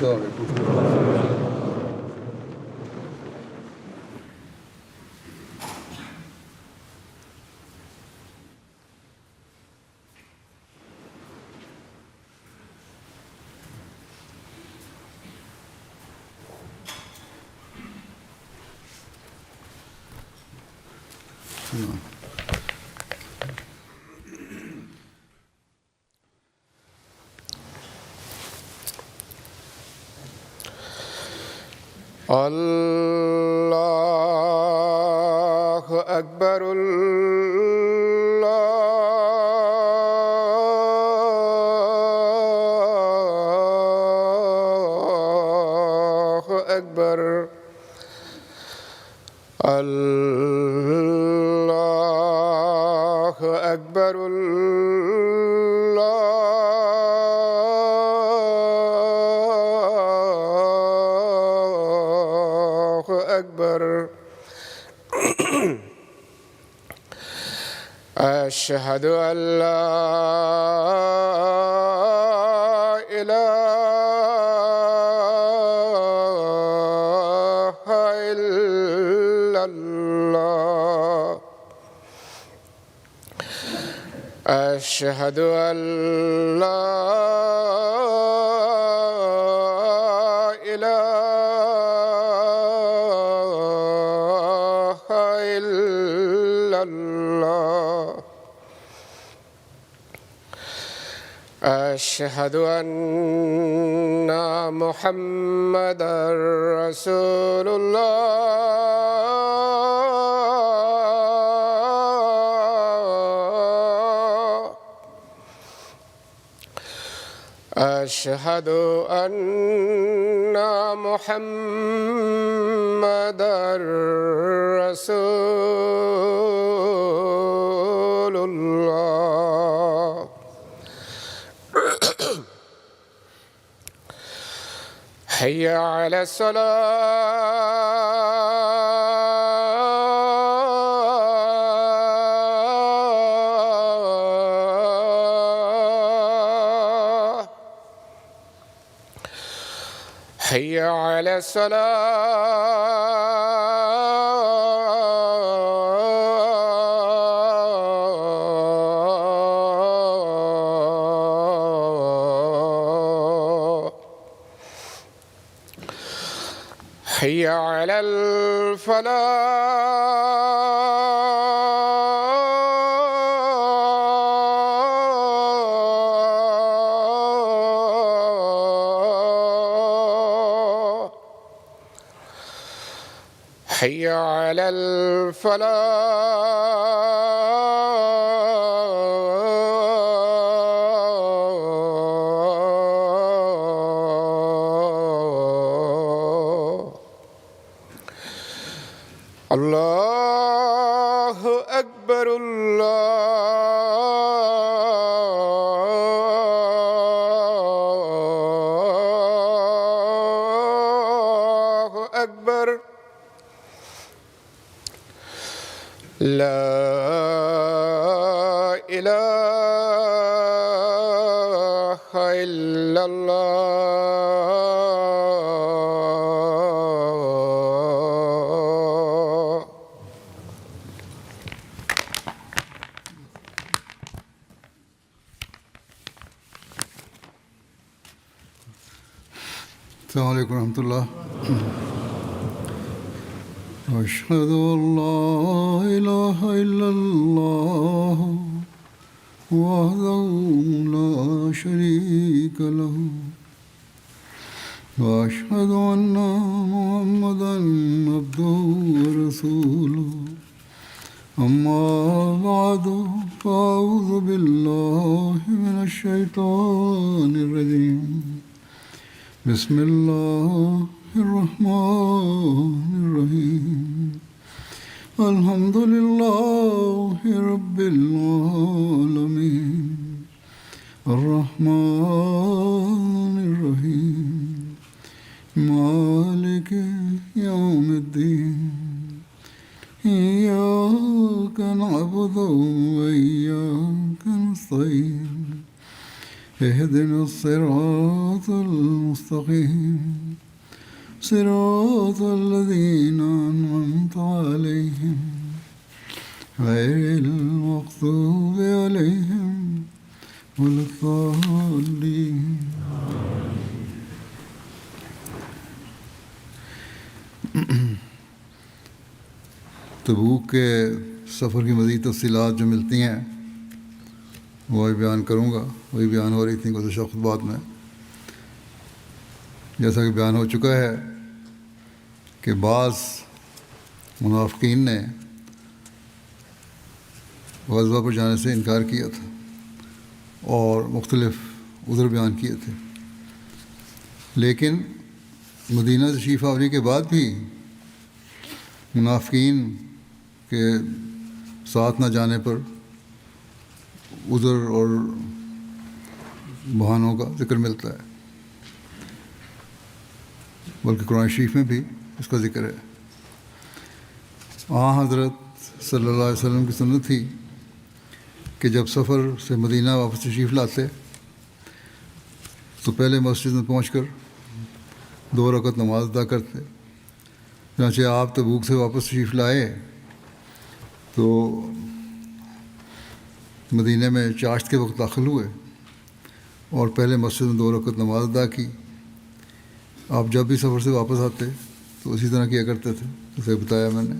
السلام علیکم. اللہ اکبر اللہ اکبر اللہ اکبر اللہ اکبر. أشهد أن لا إله إلا الله. أشهد أن لا إله إلا الله. أشهد أن محمدًا رسول الله. أشهد أن محمدًا رسول الله. حي على الصلاة. حي على الصلاة. حي على الفلاح. حي على الفلاح. الله أكبر الله أكبر. لا إله إلا الله. السلام علیکم ورحمۃ اللہ. أشهد أن لا إله إلا الله وحده لا شريك له وأشهد أن محمدًا عبده ورسوله. أما بعد فأعوذ بالله من الشيطان الرجيم. بسم الله الرحمن الرحيم. الحمد لله رب العالمين. الرحمن الرحيم. مالك يوم الدين. إياك نعبد وإياك نستعين. اهدنا الصراط المستقيم صراط الذين أنعمت عليهم غير المغضوب عليهم ولا الضالين. تبوک کے سفر کی مزید تفصیلات جو ملتی ہیں وہی بیان کروں گا. وہی بیان ہو رہی تھیں گزشتہ خطبات میں. جیسا کہ بیان ہو چکا ہے کہ بعض منافقین نے غزوہ پر جانے سے انکار کیا تھا اور مختلف عذر بیان کیے تھے، لیکن مدینہ تشریف آوری کے بعد بھی منافقین کے ساتھ نہ جانے پر عذر اور بہانوں کا ذکر ملتا ہے، بلکہ قرآن شریف میں بھی اس کا ذکر ہے. حضرت صلی اللہ علیہ وسلم کی سنت تھی کہ جب سفر سے مدینہ واپس تشریف لاتے تو پہلے مسجد میں پہنچ کر 2 رکعت نماز ادا کرتے. چنانچہ آپ تبوک سے واپس تشریف لائے تو مدینہ میں چاشت کے وقت داخل ہوئے اور پہلے مسجد میں 2 رکعت نماز ادا کی. آپ جب بھی سفر سے واپس آتے تو اسی طرح کیا کرتے تھے جیسے بتایا میں نے.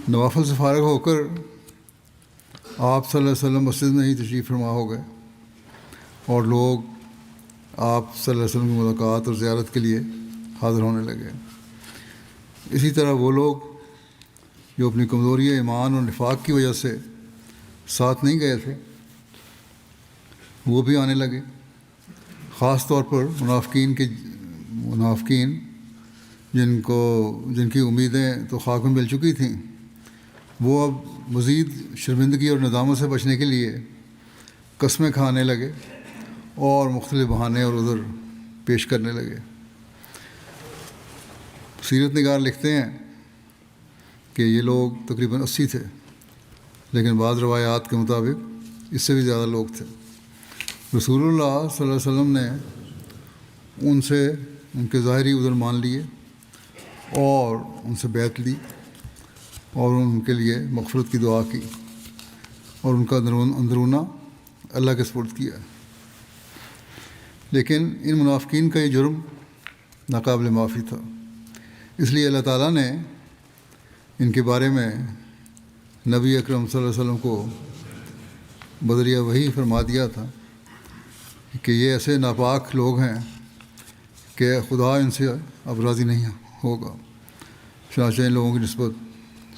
نوافل سے فارغ ہو کر آپ صلی اللہ علیہ وسلم مسجد میں ہی تشریف فرما ہو گئے اور لوگ آپ صلی اللہ علیہ وسلم کی ملاقات اور زیارت کے لیے حاضر ہونے لگے. اسی طرح وہ لوگ جو اپنی کمزوری ایمان اور نفاق کی وجہ سے ساتھ نہیں گئے تھے وہ بھی آنے لگے. خاص طور پر منافقین جن کی امیدیں تو خاک میں مل چکی تھیں، وہ اب مزید شرمندگی اور ندامت سے بچنے کے لیے قسمیں کھانے لگے اور مختلف بہانے اور عذر پیش کرنے لگے. سیرت نگار لکھتے ہیں کہ یہ لوگ تقریباً 80 تھے، لیکن بعض روایات کے مطابق اس سے بھی زیادہ لوگ تھے. رسول اللہ صلی اللہ علیہ وسلم نے ان سے ان کے ظاہری عذر مان لیے اور ان سے بیعت لی اور ان کے لیے مغفرت کی دعا کی اور ان کا اندرونہ اللہ کے سپرد کیا. لیکن ان منافقین کا یہ جرم ناقابل معافی تھا، اس لیے اللہ تعالیٰ نے ان کے بارے میں نبی اکرم صلی اللہ علیہ وسلم کو بذریعہ وحی فرما دیا تھا کہ یہ ایسے ناپاک لوگ ہیں کہ خدا ان سے اب راضی نہیں ہوگا. چنانچہ ان لوگوں کی نسبت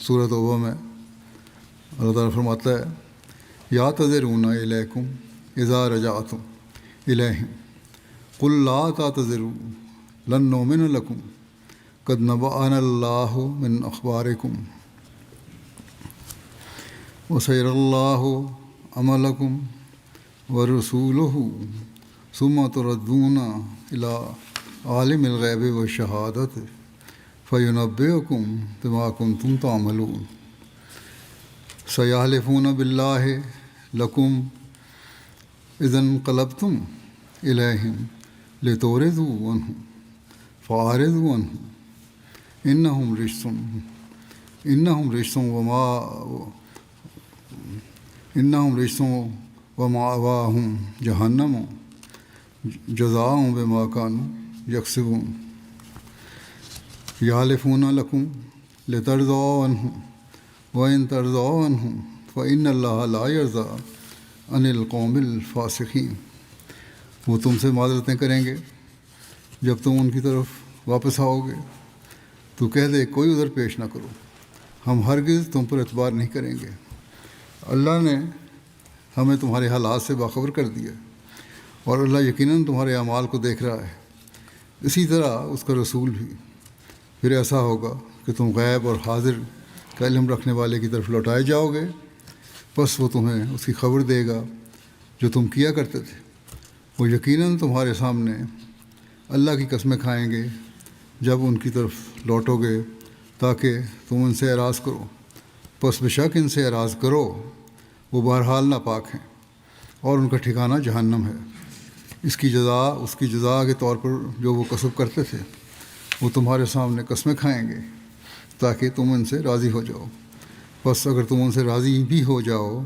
سورۃ توبہ میں اللہ تعالیٰ فرماتا ہے یعتذرون الیکم اذا رجعتم الیہم قل لا تعتذروا لن نؤمن لکم قد نبأنا اللہ من اخبارکم وسیر اللہ عملکم ورسولہ ثم تردون الی عالم الغیب والشہادۃ فینبئکم بما کنتم تعملون. سیحلفون باللہ لکم اذا انقلبتم الیہم لتعرضوا عنہم فاعرضوا عنہم انہم رجس ومأواہم جہنم جزاء بما کانوا یکسبون. یحلفون لکم لترضوا عنہم وإن ترضوا عنہم فإن اللہ لا یرضی عن القوم الفاسقین. وہ تم سے معذرتیں کریں گے جب تم ان کی طرف واپس آؤ گے تو کہہ دے کوئی عذر پیش نہ کرو، ہم ہرگز تم پر اعتبار نہیں کریں گے. اللہ نے ہمیں تمہارے حالات سے باخبر کر دیا اور اللہ یقیناً تمہارے اعمال کو دیکھ رہا ہے. اسی طرح اس کا رسول بھی. پھر ایسا ہوگا کہ تم غیب اور حاضر کا علم رکھنے والے کی طرف لوٹائے جاؤ گے، پس وہ تمہیں اس کی خبر دے گا جو تم کیا کرتے تھے. وہ یقیناً تمہارے سامنے اللہ کی قسمیں کھائیں گے جب ان کی طرف لوٹو گے تاکہ تم ان سے اعراض کرو. پس بے شک ان سے اعراض کرو، وہ بہرحال ناپاک ہیں اور ان کا ٹھکانہ جہنم ہے۔ اس کی جزا کے طور پر جو وہ کسب کرتے تھے وہ تمہارے سامنے قسمیں کھائیں گے تاکہ تم ان سے راضی ہو جاؤ۔ بس اگر تم ان سے راضی بھی ہو جاؤ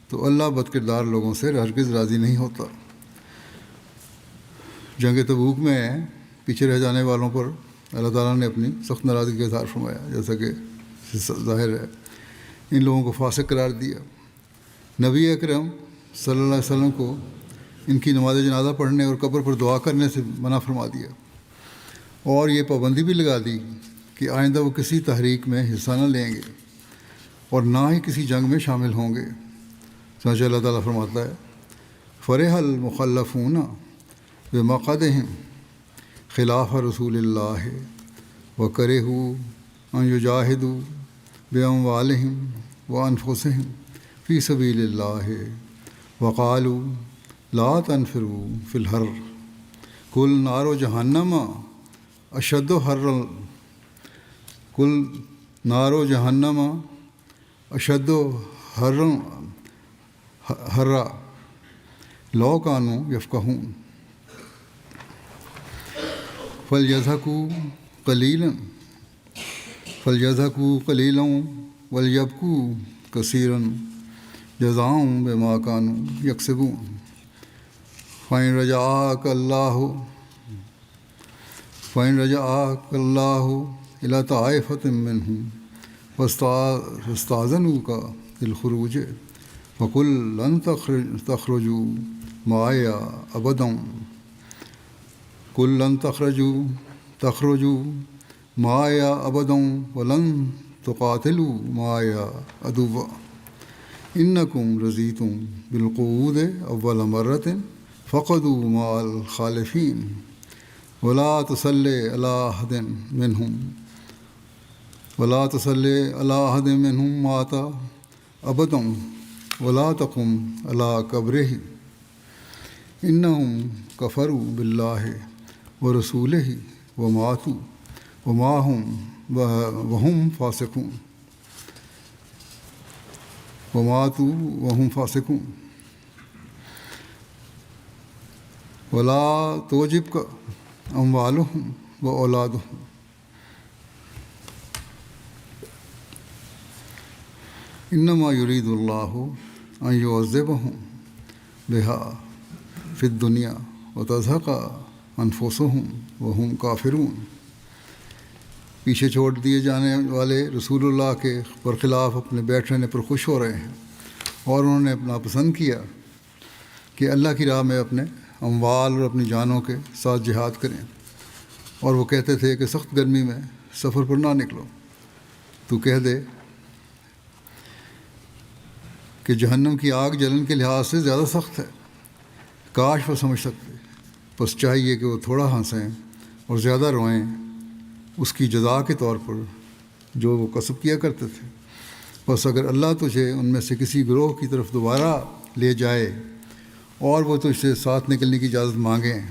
تو اللہ بد کردار لوگوں سے ہرگز راضی نہیں ہوتا۔ جنگ تبوک میں پیچھے رہ جانے والوں پر اللہ تعالیٰ نے اپنی سخت ناراضگی کا اظہار فرمایا، جیسا کہ ظاہر ہے ان لوگوں کو فاسق قرار دیا۔ نبی اکرم صلی اللہ علیہ وسلم کو ان کی نماز جنازہ پڑھنے اور قبر پر دعا کرنے سے منع فرما دیا، اور یہ پابندی بھی لگا دی کہ آئندہ وہ کسی تحریک میں حصہ نہ لیں گے اور نہ ہی کسی جنگ میں شامل ہوں گے۔ چنانچہ اللہ تعالیٰ فرماتا ہے فرح المخلفون بمقعدہم خلاف رسول اللہ وکرہوا ان یجاہدوا باموالہم وانفسہم فی سبیل اللہ وقالوا لا تنفروا فی الحر قل نار جہنم اشد حرا قل نار جہنم اشد حرا لو کانوا یفقہون فلیضحکوا قلیلا ولیبکوا کثیرا جزاء بما کانوا یکسبون فإن رجعك الله إلى طائفة منهم فاستأذنوك للخروج فقل لن تخرجوا معي أبدا تخرجوا معي أبدا ولن تقاتلوا معي عدوا إنكم رضيتم بالقعود أول مرة فقعدوا مع الخالفين ولا تصلي على أحد منهم مات أبدا ولا تقم على قبره إنهم كفروا بالله ورسوله وماتوا وهم فاسقون ولا تعجبك أموالهم وأولادهم إنما يريد الله أن يعذبهم بها في الدنيا وتزهق أنفسهم وهم كافرون۔ پیچھے چھوڑ دیے جانے والے رسول اللہ کے برخلاف اپنے بیٹھ رہنے پر خوش ہو رہے ہیں، اور انہوں نے اپنا پسند کیا کہ اللہ کی راہ میں اپنے اموال اور اپنی جانوں کے ساتھ جہاد کریں، اور وہ کہتے تھے کہ سخت گرمی میں سفر پر نہ نکلو۔ تو کہہ دے کہ جہنم کی آگ جلن کے لحاظ سے زیادہ سخت ہے، کاش وہ سمجھ سکتے، بس چاہیے کہ وہ تھوڑا ہنسیں اور زیادہ روئیں اس کی جزا کے طور پر جو وہ کسب کیا کرتے تھے۔ بس اگر اللہ تجھے ان میں سے کسی گروہ کی طرف دوبارہ لے جائے اور وہ تجھ سے ساتھ نکلنے کی اجازت مانگیں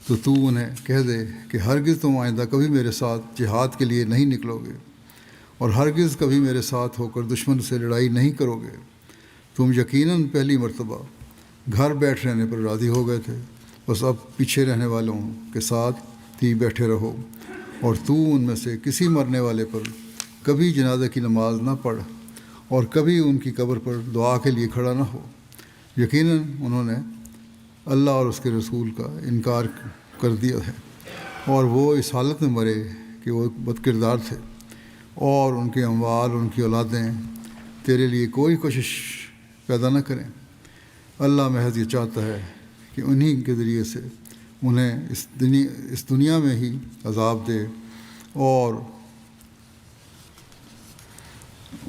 تو تو انہیں کہہ دے کہ ہرگز تم آئندہ کبھی میرے ساتھ جہاد کے لیے نہیں نکلو گے، اور ہرگز کبھی میرے ساتھ ہو کر دشمن سے لڑائی نہیں کرو گے۔ تم یقیناً پہلی مرتبہ گھر بیٹھ رہنے پر راضی ہو گئے تھے، بس اب پیچھے رہنے والوں کے ساتھ ہی بیٹھے رہو، اور تو ان میں سے کسی مرنے والے پر کبھی جنازہ کی نماز نہ پڑھ اور کبھی ان کی قبر پر دعا کے لیے کھڑا نہ ہو۔ یقیناً انہوں نے اللہ اور اس کے رسول کا انکار کر دیا ہے، اور وہ اس حالت میں مرے کہ وہ بد کردار تھے، اور ان کے اموال اور ان کی اولادیں تیرے لیے کوئی کوشش پیدا نہ کریں۔ اللہ محض یہ چاہتا ہے کہ انہی کے ذریعے سے انہیں اس دنیا میں ہی عذاب دے اور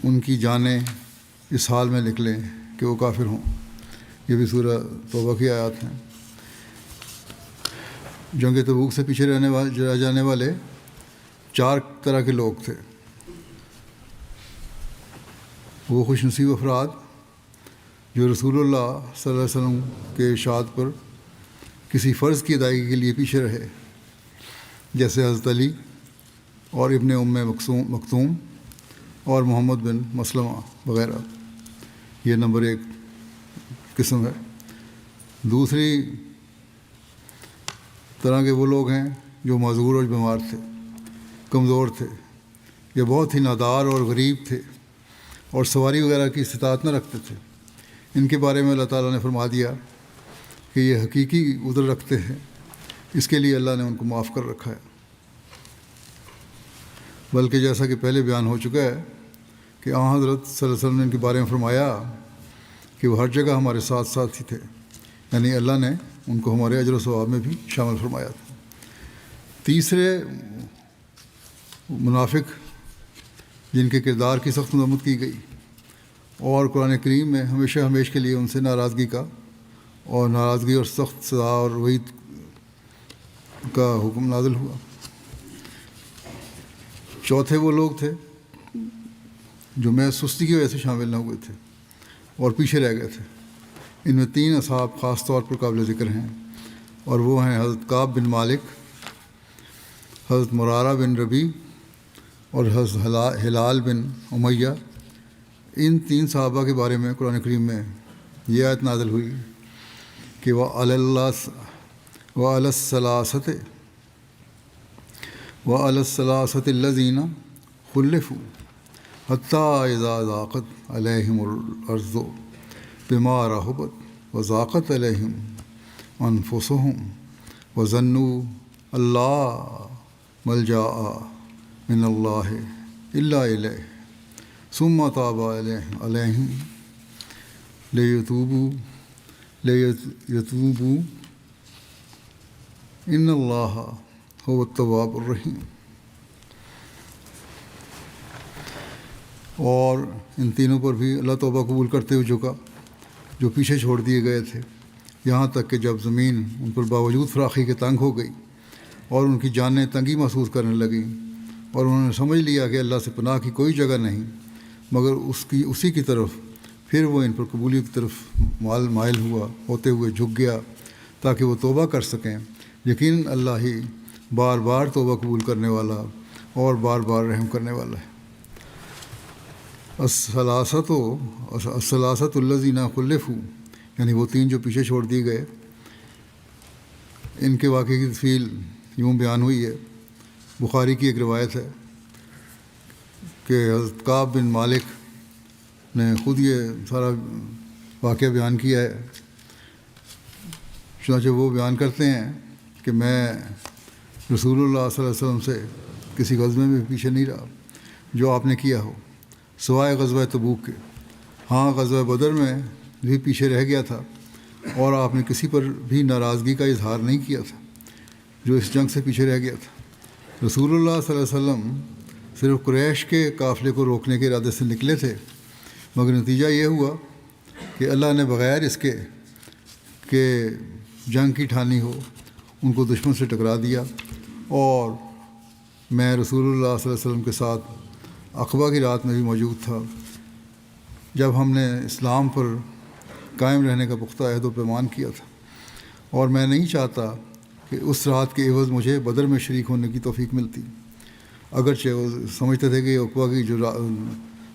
ان کی جانیں اس حال میں نکلیں کہ وہ کافر ہوں۔ یہ بھی سورہ توبہ کی آیات ہیں۔ جنگ تبوک سے پیچھے رہ جانے والے 4 طرح کے لوگ تھے۔ وہ خوش نصیب افراد جو رسول اللہ صلی اللہ علیہ وسلم کے ارشاد پر کسی فرض کی ادائیگی کے لیے پیچھے رہے، جیسے حضرت علی اور ابن مکتوم اور محمد بن مسلمہ وغیرہ۔ یہ نمبر 1 قسم ہے۔ دوسری طرح کے وہ لوگ ہیں جو معذور اور بیمار تھے، کمزور تھے، یا بہت ہی نادار اور غریب تھے اور سواری وغیرہ کی استطاعت نہ رکھتے تھے۔ ان کے بارے میں اللہ تعالیٰ نے فرما دیا کہ یہ حقیقی عذر رکھتے ہیں، اس کے لیے اللہ نے ان کو معاف کر رکھا ہے۔ بلکہ جیسا کہ پہلے بیان ہو چکا ہے کہ حضرت صلی اللہ علیہ وسلم نے ان کے بارے میں فرمایا کہ وہ ہر جگہ ہمارے ساتھ ساتھ ہی تھے، یعنی اللہ نے ان کو ہمارے اجر و ثواب میں بھی شامل فرمایا تھا۔ تیسرے منافق جن کے کردار کی سخت مذمت کی گئی اور قرآن کریم میں ہمیشہ کے لیے ان سے ناراضگی اور سخت سزا اور وعید کا حکم نازل ہوا۔ چوتھے وہ لوگ تھے جو محض سستی کی وجہ سے شامل نہ ہوئے تھے اور پیچھے رہ گئے تھے۔ ان میں 3 اصحاب خاص طور پر قابل ذکر ہیں، اور وہ ہیں حضرت کعب بن مالک، حضرت مرارہ بن ربیع اور حضرت ہلال بن امیہ۔ ان 3 صحابہ کے بارے میں قرآن کریم میں یہ آیت نازل ہوئی کہ وَعَلَى الثَّلَاثَةِ الَّذِينَ خُلِّفُوا حَتَّىٰ إِذَا ضَاقَتْ عَلَيْهِمُ الْأَرْضُ بِمَا رَحُبَتْ وَضَاقَتْ عَلَيْهِمْ أَنفُسُهُمْ وَظَنُّوا أَن لَّا مَلْجَأَ مِنَ اللَّهِ إِلَّا إِلَيْهِ ثُمَّ تَابَ عَلَيْهِمْ لِيَتُوبُوا إِنَّ اللَّهَ هُوَ التَّوَّابُ الرَّحِيمُ۔ اور ان تینوں پر بھی اللہ توبہ قبول کرتے ہوئے جھکا جو پیچھے چھوڑ دیے گئے تھے، یہاں تک کہ جب زمین ان پر باوجود فراخی کے تنگ ہو گئی اور ان کی جانیں تنگی محسوس کرنے لگیں، اور انہوں نے سمجھ لیا کہ اللہ سے پناہ کی کوئی جگہ نہیں مگر اسی کی طرف، پھر وہ ان پر قبولیت کی طرف مائل ہوتے ہوئے جھک گیا تاکہ وہ توبہ کر سکیں۔ یقیناً اللہ ہی بار بار توبہ قبول کرنے والا اور بار بار رحم کرنے والا ہے۔ الثلاثۃ الذین خلفوا، یعنی وہ 3 جو پیچھے چھوڑ دیے گئے، ان کے واقعے کی تفصیل یوں بیان ہوئی ہے۔ بخاری کی ایک روایت ہے کہ حضرت کعب بن مالک نے خود یہ سارا واقعہ بیان کیا ہے۔ چنانچہ وہ بیان کرتے ہیں کہ میں رسول اللہ صلی اللہ علیہ وسلم سے کسی غزوے میں پیچھے نہیں رہا جو آپ نے کیا ہو، سوائے غزوہ تبوک کے۔ ہاں، غزوہ بدر میں بھی پیچھے رہ گیا تھا اور آپ نے کسی پر بھی ناراضگی کا اظہار نہیں کیا تھا جو اس جنگ سے پیچھے رہ گیا تھا۔ رسول اللہ صلی اللہ علیہ وسلم صرف قریش کے قافلے کو روکنے کے ارادے سے نکلے تھے، مگر نتیجہ یہ ہوا کہ اللہ نے بغیر اس کے کہ جنگ کی ٹھانی ہو ان کو دشمن سے ٹکرا دیا، اور میں رسول اللہ صلی اللہ علیہ وسلم کے ساتھ عقبہ کی رات میں بھی موجود تھا جب ہم نے اسلام پر قائم رہنے کا پختہ عہد و پیمان کیا تھا، اور میں نہیں چاہتا کہ اس رات کے عوض مجھے بدر میں شریک ہونے کی توفیق ملتی، اگرچہ وہ سمجھتے تھے کہ عقبہ کی جو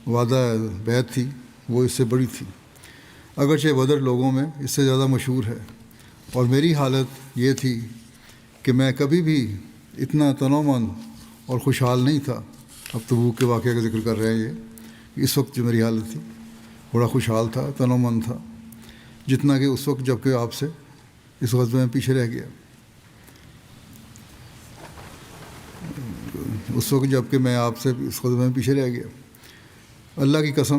وعدہ بیعت تھی وہ اس سے بڑی تھی، اگرچہ بدر لوگوں میں اس سے زیادہ مشہور ہے، اور میری حالت یہ تھی کہ میں کبھی بھی اتنا تنومند اور خوشحال نہیں تھا۔ اب تبوک کے واقعے کا ذکر کر رہے ہیں یہ، اس وقت جو میری حالت تھی بڑا خوشحال تھا، تنومند تھا، جتنا کہ اس وقت جب کہ آپ سے اس غزوے میں پیچھے رہ گیا، اس وقت جب کہ میں آپ سے اس غزوے میں پیچھے رہ گیا۔ اللہ کی قسم،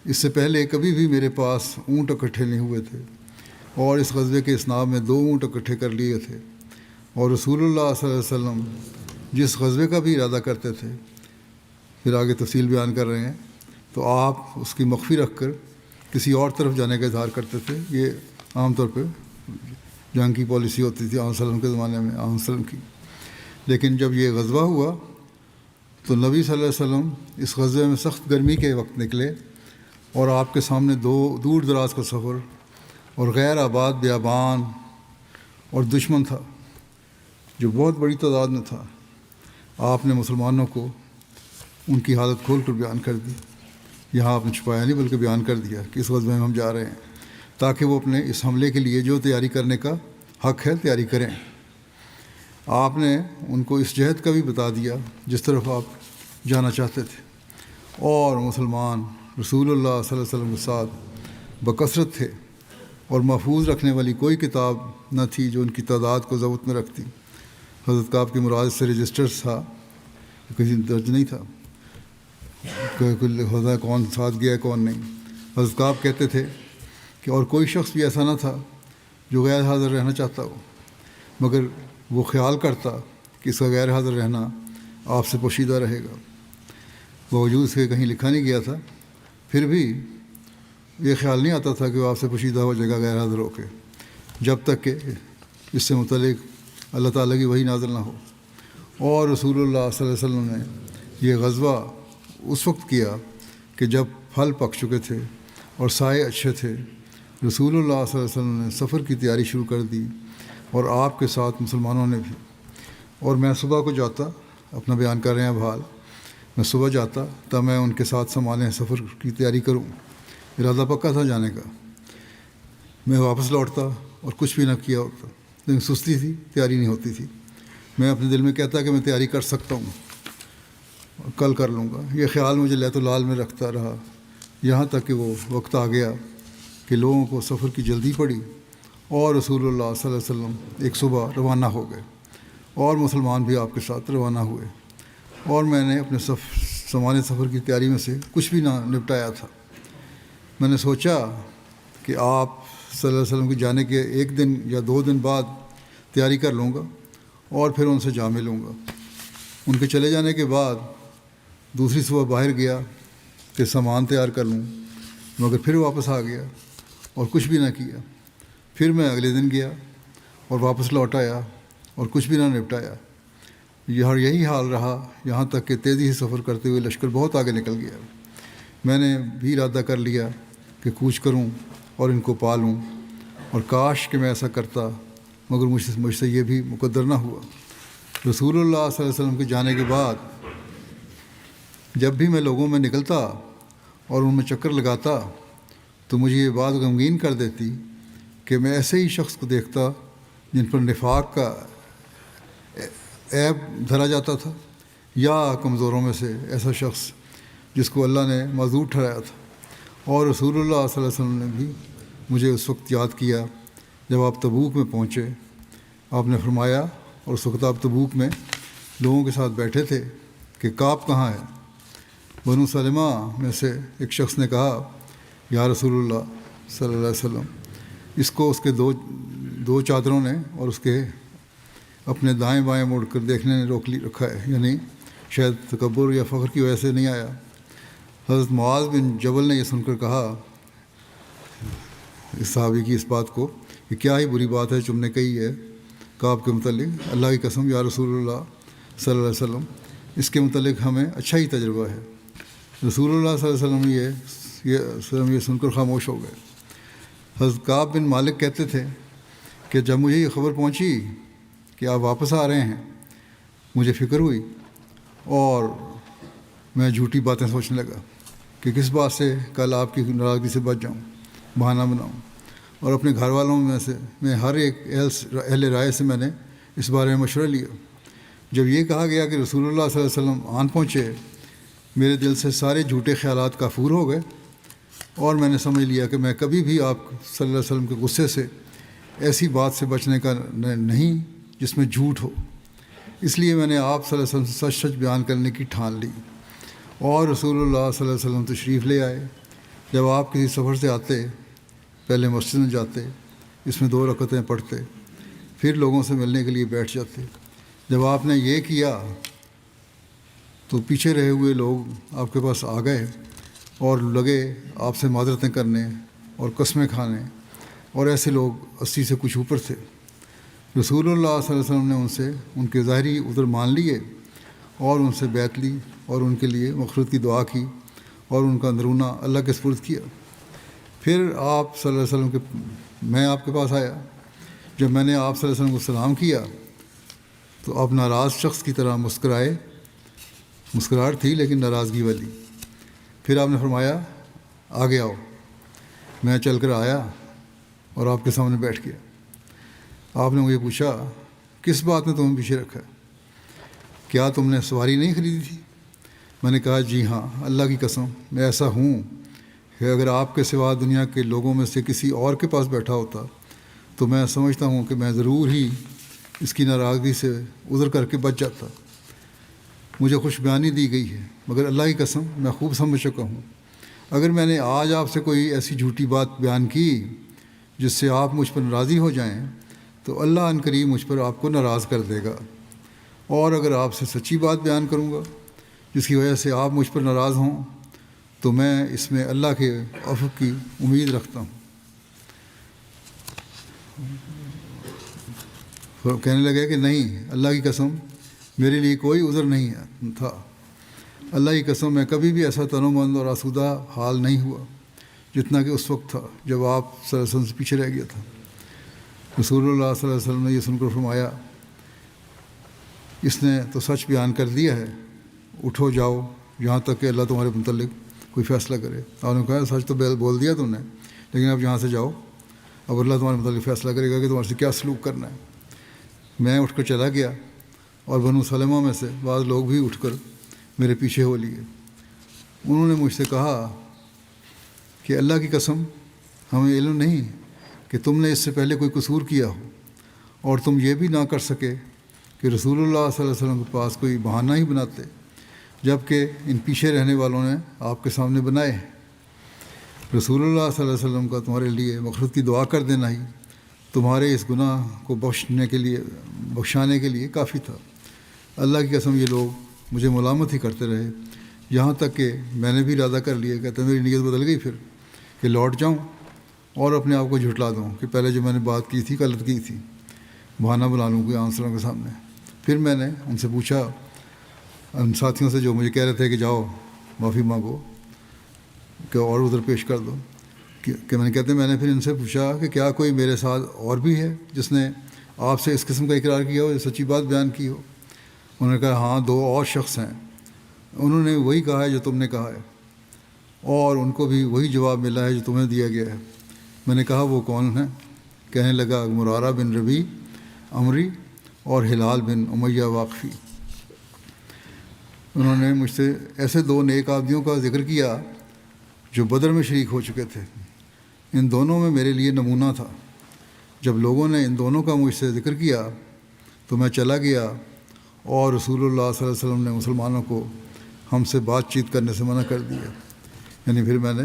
اس سے پہلے کبھی بھی میرے پاس اونٹ اکٹھے نہیں ہوئے تھے، اور اس غزوے کے اسناد میں 2 اونٹ اکٹھے کر لیے تھے، اور رسول اللہ صلی اللہ علیہ وسلم جس غزوے کا بھی ارادہ کرتے تھے، پھر آگے تفصیل بیان کر رہے ہیں، تو آپ اس کی مخفی رکھ کر کسی اور طرف جانے کا اظہار کرتے تھے۔ یہ عام طور پہ جنگ کی پالیسی ہوتی تھی علیہ وسلم کے زمانے میں، وسلم کی۔ لیکن جب یہ غزوہ ہوا تو نبی صلی اللہ علیہ وسلم اس غزوے میں سخت گرمی کے وقت نکلے، اور آپ کے سامنے دور دراز کا سفر اور غیر آباد بیابان اور دشمن تھا جو بہت بڑی تعداد میں تھا۔ آپ نے مسلمانوں کو ان کی حالت کھول کر بیان کر دی، یہاں آپ نے چھپایا نہیں بلکہ بیان کر دیا کہ اس غزوے میں ہم جا رہے ہیں، تاکہ وہ اپنے اس حملے کے لیے جو تیاری کرنے کا حق ہے تیاری کریں۔ آپ نے ان کو اس جہت کا بھی بتا دیا جس طرف آپ جانا چاہتے تھے، اور مسلمان رسول اللہ صلی اللہ علیہ وسلم کے ساتھ بکثرت تھے، اور محفوظ رکھنے والی کوئی کتاب نہ تھی جو ان کی تعداد کو ضبط میں رکھتی۔ حضرت کعب کی مراد سے رجسٹر تھا، کسی درج نہیں تھا کہ کون ساتھ گیا کون نہیں۔ حضرت کعب کہتے تھے کہ اور کوئی شخص بھی ایسا نہ تھا جو غیر حاضر رہنا چاہتا ہو، مگر وہ خیال کرتا کہ اس کا غیر حاضر رہنا آپ سے پوشیدہ رہے گا، باوجود اس کے کہیں لکھا نہیں گیا تھا، پھر بھی یہ خیال نہیں آتا تھا کہ وہ آپ سے پوشیدہ ہو جائے گا غیر حاضر ہو کے، جب تک کہ اس سے متعلق اللہ تعالیٰ کی وحی نازل نہ ہو۔ اور رسول اللہ صلی اللہ علیہ وسلم نے یہ غزوہ اس وقت کیا کہ جب پھل پک چکے تھے اور سائے اچھے تھے۔ رسول اللہ صلی اللہ علیہ وسلم نے سفر کی تیاری شروع کر دی، اور آپ کے ساتھ مسلمانوں نے بھی۔ اور میں صبح کو جاتا، اپنا بیان کر رہے ہیں اب حال، میں صبح جاتا تب میں ان کے ساتھ سنبھالیں سفر کی تیاری کروں، ارادہ پکا تھا جانے کا۔ میں واپس لوٹتا اور کچھ بھی نہ کیا ہوتا، لیکن سستی تھی، تیاری نہیں ہوتی تھی۔ میں اپنے دل میں کہتا کہ میں تیاری کر سکتا ہوں، کل کر لوں گا، یہ خیال مجھے لیت العال میں رکھتا رہا، یہاں تک کہ وہ وقت آ گیا کہ لوگوں کو سفر کی جلدی پڑی، اور رسول اللہ صلی اللہ علیہ وسلم ایک صبح روانہ ہو گئے، اور مسلمان بھی آپ کے ساتھ روانہ ہوئے، اور میں نے اپنے سامان سفر کی تیاری میں سے کچھ بھی نہ نپٹایا تھا۔ میں نے سوچا کہ آپ صلی اللہ علیہ وسلم کے جانے کے 1 دن یا 2 دن بعد تیاری کر لوں گا اور پھر ان سے جا ملوں گا۔ ان کے چلے جانے کے بعد دوسری صبح باہر گیا کہ سامان تیار کر لوں، مگر پھر واپس آ گیا اور کچھ بھی نہ کیا۔ پھر میں اگلے دن گیا اور واپس لوٹ آیا اور کچھ بھی نہ نپٹایا۔ یہی حال رہا یہاں تک کہ تیزی سے سفر کرتے ہوئے لشکر بہت آگے نکل گیا۔ میں نے بھی ارادہ کر لیا کہ کوچ کروں اور ان کو پالوں، اور کاش کہ میں ایسا کرتا، مگر مجھ سے یہ بھی مقدر نہ ہوا۔ رسول اللہ صلی اللہ علیہ وسلم کے جانے کے بعد جب بھی میں لوگوں میں نکلتا اور ان میں چکر لگاتا تو مجھے یہ بات غمگین کر دیتی کہ میں ایسے ہی شخص کو دیکھتا جن پر نفاق کا عیب دھرا جاتا تھا، یا کمزوروں میں سے ایسا شخص جس کو اللہ نے معذور ٹھہرایا تھا۔ اور رسول اللہ صلی اللہ علیہ وسلم نے بھی مجھے اس وقت یاد کیا جب آپ تبوک میں پہنچے۔ آپ نے فرمایا، اور اس وقت آپ تبوک میں لوگوں کے ساتھ بیٹھے تھے، کہ کعب کہاں ہے؟ بنو سلمہ میں سے ایک شخص نے کہا، یا رسول اللہ صلی اللہ علیہ وسلم، اس کو اس کے دو چادروں نے اور اس کے اپنے دائیں بائیں مڑ کر دیکھنے نے روک رکھا ہے، یعنی شاید تکبر یا فخر کی وجہ سے نہیں آیا۔ حضرت معاذ بن جبل نے یہ سن کر کہا اس صحابی کی اس بات کو کہ کیا ہی بری بات ہے تم نے کہی ہے کعب کے متعلق؟ اللہ کی قسم یا رسول اللہ صلی اللہ علیہ وسلم، اس کے متعلق ہمیں اچھا ہی تجربہ ہے۔ رسول اللہ صلی اللہ علیہ وسلم یہ سن کر خاموش ہو گئے۔ حضرت کعب بن مالک کہتے تھے کہ جب مجھے یہ خبر پہنچی کہ آپ واپس آ رہے ہیں، مجھے فکر ہوئی اور میں جھوٹی باتیں سوچنے لگا کہ کس بات سے کل آپ کی ناراضگی سے بچ جاؤں، بہانہ بناؤں۔ اور اپنے گھر والوں میں ہر ایک اہل رائے سے میں نے اس بارے میں مشورہ لیا۔ جب یہ کہا گیا کہ رسول اللہ صلی اللہ علیہ وسلم آن پہنچے، میرے دل سے سارے جھوٹے خیالات کافور ہو گئے، اور میں نے سمجھ لیا کہ میں کبھی بھی آپ صلی اللہ علیہ وسلم کے غصے سے ایسی بات سے بچنے کا نہیں جس میں جھوٹ ہو۔ اس لیے میں نے آپ صلی اللہ علیہ وسلم سے سچ سچ بیان کرنے کی ٹھان لی، اور رسول اللہ صلی اللہ علیہ وسلم تشریف لے آئے۔ جب آپ کسی سفر سے آتے، پہلے مسجد میں جاتے، اس میں 2 رکعتیں پڑھتے، پھر لوگوں سے ملنے کے لیے بیٹھ جاتے۔ جب آپ نے یہ کیا تو پیچھے رہے ہوئے لوگ آپ کے پاس آ گئے اور لگے آپ سے معذرتیں کرنے اور قسمیں کھانے، اور ایسے لوگ 80 سے کچھ اوپر تھے۔ رسول اللہ صلی اللہ علیہ وسلم نے ان کے ظاہری عذر مان لیے اور ان سے بیعت لی اور ان کے لیے مغفرت کی دعا کی اور ان کا اندرونہ اللہ کے سپرد کیا۔ پھر آپ صلی اللہ علیہ وسلم میں آپ کے پاس آیا۔ جب میں نے آپ صلی اللہ علیہ وسلم کو سلام کیا تو آپ ناراض شخص کی طرح مسکرائے، مسکراہٹ تھی لیکن ناراضگی والی۔ پھر آپ نے فرمایا، آگے آؤ۔ میں چل کر آیا اور آپ کے سامنے بیٹھ گیا۔ آپ نے مجھے پوچھا کس بات نے تمہیں پیچھے رکھا ہے؟ کیا تم نے سواری نہیں خریدی تھی؟ میں نے کہا جی ہاں، اللہ کی قسم میں ایسا ہوں کہ اگر آپ کے سوا دنیا کے لوگوں میں سے کسی اور کے پاس بیٹھا ہوتا تو میں سمجھتا ہوں کہ میں ضرور ہی اس کی ناراضگی سے عذر کر کے بچ جاتا۔ مجھے خوش بیانی دی گئی ہے، مگر اللہ کی قسم میں خوب سمجھ چکا ہوں اگر میں نے آج آپ سے کوئی ایسی جھوٹی بات بیان کی جس سے آپ مجھ پر ناراضی ہو جائیں تو اللہ ان قریب مجھ پر آپ کو ناراض کر دے گا، اور اگر آپ سے سچی بات بیان کروں گا جس کی وجہ سے آپ مجھ پر ناراض ہوں تو میں اس میں اللہ کے عفو کی امید رکھتا ہوں۔ کہنے لگے کہ نہیں، اللہ کی قسم میرے لیے کوئی عذر نہیں تھا، اللہ کی قسم میں کبھی بھی ایسا تنومند اور آسودہ حال نہیں ہوا جتنا کہ اس وقت تھا جب آپ صلی اللہ علیہ وسلم سے پیچھے رہ گیا تھا۔ رسول اللہ صلی اللہ علیہ وسلم نے یہ سن کر فرمایا اس نے تو سچ بیان کر دیا ہے، اٹھو جاؤ یہاں تک کہ اللہ تمہارے متعلق کوئی فیصلہ کرے۔ آپ نے کہا سچ تو بول دیا تم نے، لیکن اب یہاں سے جاؤ، اب اللہ تمہارے متعلق فیصلہ کرے گا کہ تمہارے سے کیا سلوک کرنا ہے۔ میں اٹھ کر چلا گیا اور بنو سلمہ میں سے بعض لوگ بھی اٹھ کر میرے پیچھے ہو لیے۔ انہوں نے مجھ سے کہا کہ اللہ کی قسم ہمیں علم نہیں کہ تم نے اس سے پہلے کوئی قصور کیا ہو، اور تم یہ بھی نہ کر سکے کہ رسول اللہ صلی اللہ علیہ وسلم کے پاس کوئی بہانہ ہی بناتے، جب کہ ان پیچھے رہنے والوں نے آپ کے سامنے بنائے ہیں۔ رسول اللہ صلی اللہ علیہ وسلم کا تمہارے لیے مغفرت کی دعا کر دینا ہی تمہارے اس گناہ کو بخشانے کے لیے کافی تھا۔ اللہ کی قسم یہ لوگ مجھے ملامت ہی کرتے رہے، یہاں تک کہ میں نے بھی ارادہ کر لیا، کہتے میری نیت بدل گئی پھر کہ لوٹ جاؤں اور اپنے آپ کو جھٹلا دوں کہ پہلے جو میں نے بات کی تھی غلط کی تھی، بہانہ بنا لوں کوئی آنسروں کے سامنے۔ پھر میں نے ان سے پوچھا، ان ساتھیوں سے جو مجھے کہہ رہے تھے کہ جاؤ معافی مانگو کہ اور ادھر پیش کر دو، کہ میں نے پھر ان سے پوچھا کہ کیا کوئی میرے ساتھ اور بھی ہے جس نے آپ سے اس قسم کا اقرار کیا ہو، جو سچی بات بیان کی ہو؟ انہوں نے کہا ہاں 2 اور شخص ہیں، انہوں نے وہی کہا ہے جو تم نے کہا ہے، اور ان کو بھی وہی جواب ملا ہے جو تمہیں دیا گیا ہے۔ میں نے کہا وہ کون ہیں؟ کہنے لگا مرارہ بن ربیع عمری اور ہلال بن امیہ واقفی۔ انہوں نے مجھ سے ایسے 2 نیک آدمیوں کا ذکر کیا جو بدر میں شریک ہو چکے تھے۔ ان دونوں میں میرے لیے نمونہ تھا۔ جب لوگوں نے ان دونوں کا مجھ سے ذکر کیا تو میں چلا گیا، اور رسول اللہ صلی اللہ علیہ وسلم نے مسلمانوں کو ہم سے بات چیت کرنے سے منع کر دیا۔ یعنی پھر میں نے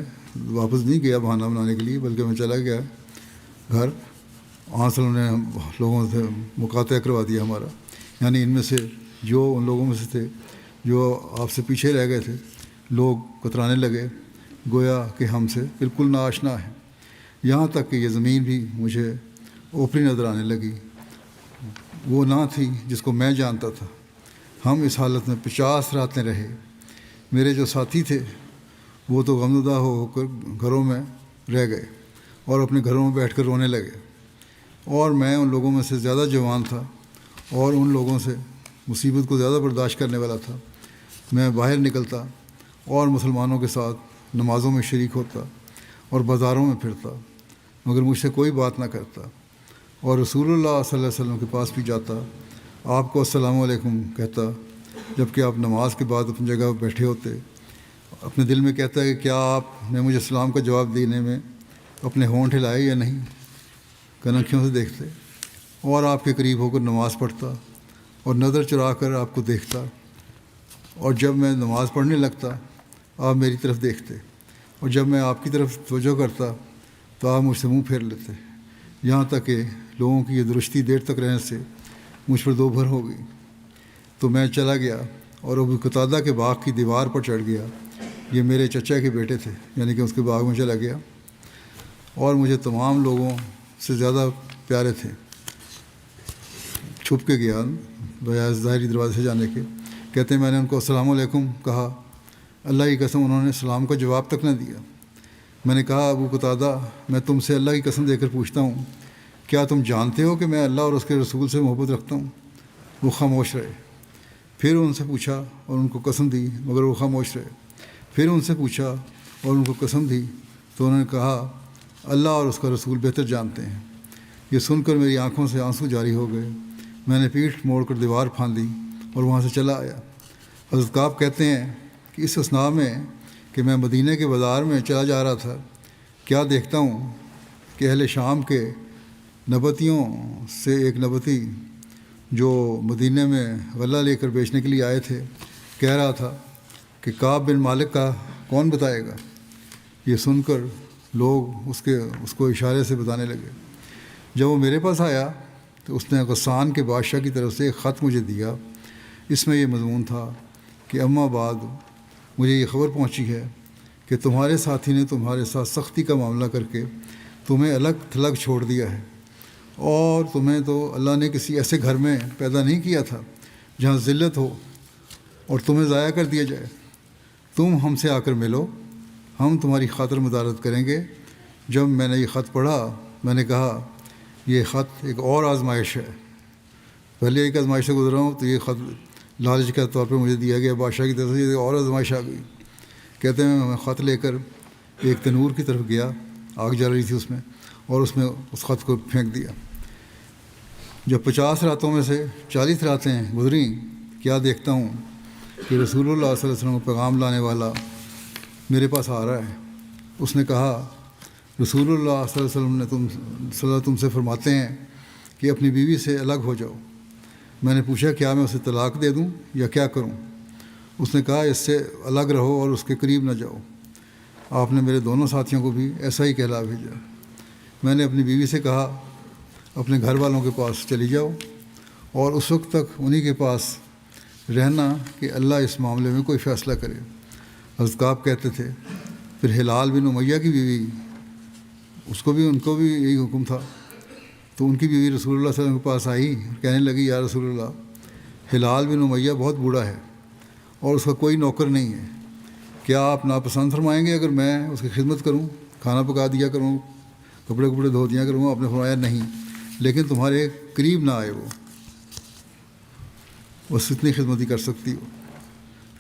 واپس نہیں گیا بہانہ بنانے کے لیے، بلکہ میں چلا گیا گھر۔ وہاں سے انہوں نے لوگوں سے مقاطع کروا دیا ہمارا، یعنی ان میں سے جو ان لوگوں میں سے تھے جو آپ سے پیچھے رہ گئے تھے، لوگ کترانے لگے گویا کہ ہم سے بالکل ناآشنا ہے، یہاں تک کہ یہ زمین بھی مجھے اوپری نظر آنے لگی، وہ نہ تھی جس کو میں جانتا تھا۔ ہم اس حالت میں 50 راتیں رہے۔ میرے جو ساتھی تھے وہ تو غمزدہ ہو کر گھروں میں رہ گئے اور اپنے گھروں میں بیٹھ کر رونے لگے، اور میں ان لوگوں میں سے زیادہ جوان تھا اور ان لوگوں سے مصیبت کو زیادہ برداشت کرنے والا تھا۔ میں باہر نکلتا اور مسلمانوں کے ساتھ نمازوں میں شریک ہوتا اور بازاروں میں پھرتا، مگر مجھ سے کوئی بات نہ کرتا، اور رسول اللہ صلی اللہ علیہ وسلم کے پاس بھی جاتا، آپ کو السلام علیکم کہتا، جب کہ آپ نماز کے بعد اپنی جگہ بیٹھے ہوتے۔ اپنے دل میں کہتا ہے کہ کیا آپ نے مجھے السلام کا جواب دینے میں اپنے ہونٹ ہلائے یا نہیں، کنکھیوں سے دیکھتے، اور آپ کے قریب ہو کر نماز پڑھتا اور نظر چرا کر آپ کو دیکھتا، اور جب میں نماز پڑھنے لگتا آپ میری طرف دیکھتے، اور جب میں آپ کی طرف توجہ کرتا تو آپ مجھ سے منہ پھیر لیتے، یہاں تک کہ لوگوں کی یہ درشتی دیر تک رہنے سے مجھ پر 2 بھر ہو گئی۔ تو میں چلا گیا اور ابو قتادہ کے باغ کی دیوار پر چڑھ گیا، یہ میرے چچا کے بیٹے تھے، یعنی کہ اس کے باغ میں چلا گیا، اور مجھے تمام لوگوں سے زیادہ پیارے تھے۔ چھپ کے گیا بجائے ظاہری دروازے سے جانے کے۔ کہتے ہیں میں نے ان کو السلام علیکم کہا، اللہ کی قسم انہوں نے سلام کا جواب تک نہ دیا۔ میں نے کہا ابو قتادہ، میں تم سے اللہ کی قسم دے کر پوچھتا ہوں، کیا تم جانتے ہو کہ میں اللہ اور اس کے رسول سے محبت رکھتا ہوں؟ وہ خاموش رہے۔ پھر ان سے پوچھا اور ان کو قسم دی، مگر وہ خاموش رہے۔ پھر ان سے پوچھا اور ان کو قسم دی تو انہوں نے کہا اللہ اور اس کا رسول بہتر جانتے ہیں۔ یہ سن کر میری آنکھوں سے آنسو جاری ہو گئے۔ میں نے پیٹھ موڑ کر دیوار پھاندی اور وہاں سے چلا آیا۔ حضرت کعب کہتے ہیں کہ اس اثناء میں کہ میں مدینہ کے بازار میں چلا جا رہا تھا، کیا دیکھتا ہوں کہ اہل شام کے نبتیوں سے ایک نبتی جو مدینہ میں غلہ لے کر بیچنے کے لیے آئے تھے کہہ رہا تھا کہ کعب بن مالک کا کون بتائے گا؟ یہ سن کر لوگ اس کو اشارے سے بتانے لگے۔ جب وہ میرے پاس آیا تو اس نے غسان کے بادشاہ کی طرف سے ایک خط مجھے دیا۔ اس میں یہ مضمون تھا کہ اما بعد مجھے یہ خبر پہنچی ہے کہ تمہارے ساتھی نے تمہارے ساتھ سختی کا معاملہ کر کے تمہیں الگ تھلگ چھوڑ دیا ہے، اور تمہیں تو اللہ نے کسی ایسے گھر میں پیدا نہیں کیا تھا جہاں ذلت ہو اور تمہیں ضائع کر دیا جائے۔ تم ہم سے آ کر ملو، ہم تمہاری خاطر مدارت کریں گے۔ جب میں نے یہ خط پڑھا میں نے کہا یہ خط ایک اور آزمائش ہے، پہلے ایک آزمائش سے گزرا ہوں تو یہ خط لالچ کے طور پہ مجھے دیا گیا بادشاہ کی طرف سے، یہ اور آزمائش آ گئی۔ کہتے ہیں میں خط لے کر ایک تنور کی طرف گیا، آگ جل رہی تھی اس میں، اور اس میں اس خط کو پھینک دیا۔ جب 50 راتوں میں سے 40 راتیں گزریں، کیا دیکھتا ہوں کہ رسول اللہ صلی اللہ علیہ وسلم کو پیغام لانے والا میرے پاس آ رہا ہے۔ اس نے کہا رسول اللہ صلی اللہ علیہ وسلم تم سے فرماتے ہیں کہ اپنی بیوی سے الگ ہو جاؤ۔ میں نے پوچھا کیا میں اسے طلاق دے دوں یا کیا کروں؟ اس نے کہا اس سے الگ رہو اور اس کے قریب نہ جاؤ۔ آپ نے میرے دونوں ساتھیوں کو بھی ایسا ہی کہلا بھیجا۔ میں نے اپنی بیوی سے کہا اپنے گھر والوں کے پاس چلی جاؤ اور اس وقت تک انہی کے پاس رہنا کہ اللہ اس معاملے میں کوئی فیصلہ کرے۔ حضرت کعب کہتے تھے پھر ہلال بن امیہ کی بیوی، ان کو بھی یہی حکم تھا، تو ان کی بیوی رسول اللہ صلی اللہ علیہ وسلم کے پاس آئی، کہنے لگی یا رسول اللہ، ہلال بن امیہ بہت بوڑھا ہے اور اس کا کوئی نوکر نہیں ہے، کیا آپ ناپسند فرمائیں گے اگر میں اس کی خدمت کروں، کھانا پکا دیا کروں، کپڑے دھو دیا کروں؟ آپ نے فرمایا نہیں، لیکن تمہارے قریب نہ آئے، وہ بس اتنی خدمت ہی کر سکتی ہو۔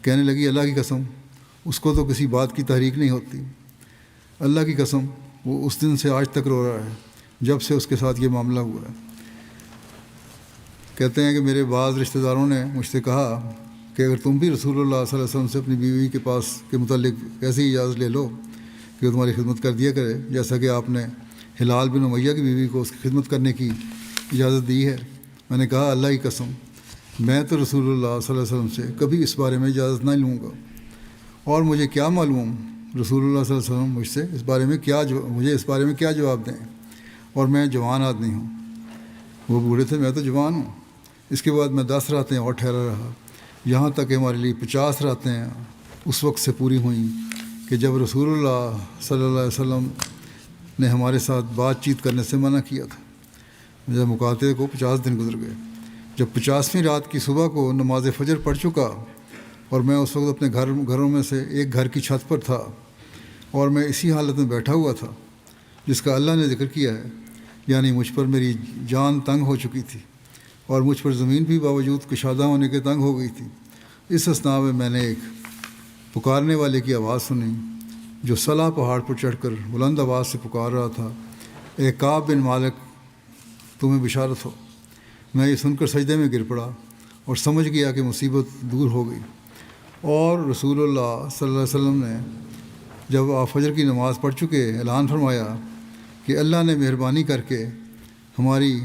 کہنے لگی اللہ کی قسم اس کو تو کسی بات کی تحریک نہیں ہوتی، اللہ کی قسم وہ اس دن سے آج تک رو رہا ہے جب سے اس کے ساتھ یہ معاملہ ہوا ہے۔ کہتے ہیں کہ میرے بعض رشتہ داروں نے مجھ سے کہا کہ اگر تم بھی رسول اللہ صلی اللہ علیہ وسلم سے اپنی بیوی کے پاس کے متعلق ایسی اجازت لے لو کہ وہ تمہاری خدمت کر دیا کرے جیسا کہ آپ نے ہلال بن امیہ کی بیوی کو اس کی خدمت کرنے کی اجازت دی ہے۔ میں نے کہا اللہ کی قسم میں تو رسول اللہ صلی اللہ علیہ وسلم سے کبھی اس بارے میں اجازت نہیں لوں گا، اور مجھے کیا معلوم رسول اللہ صلی اللہ علیہ وسلم مجھے اس بارے میں کیا جواب دیں، اور میں جوان آدمی ہوں، وہ بوڑھے تھے میں تو جوان ہوں۔ اس کے بعد میں 10 راتیں اور ٹھہرا رہا، یہاں تک کہ ہمارے لیے 50 راتیں اس وقت سے پوری ہوئیں کہ جب رسول اللہ صلی اللہ علیہ وسلم نے ہمارے ساتھ بات چیت کرنے سے منع کیا تھا۔ جب مکاتبے کو 50 دن گزر گئے، جب 50ویں رات کی صبح کو نماز فجر پڑھ چکا اور میں اس وقت اپنے گھروں میں سے ایک گھر کی چھت پر تھا، اور میں اسی حالت میں بیٹھا ہوا تھا جس کا اللہ نے ذکر کیا ہے، یعنی مجھ پر میری جان تنگ ہو چکی تھی اور مجھ پر زمین بھی باوجود کشادہ ہونے کے تنگ ہو گئی تھی۔ اس اثناء میں میں نے ایک پکارنے والے کی آواز سنی جو صلا پہاڑ پر چڑھ کر بلند آواز سے پکار رہا تھا، اے کعب بن مالک تمہیں بشارت ہو۔ میں یہ سن کر سجدے میں گر پڑا اور سمجھ گیا کہ مصیبت دور ہو گئی، اور رسول اللہ صلی اللہ علیہ وسلم نے جب آپ فجر کی نماز پڑھ چکے اعلان فرمایا کہ اللہ نے مہربانی کر کے ہماری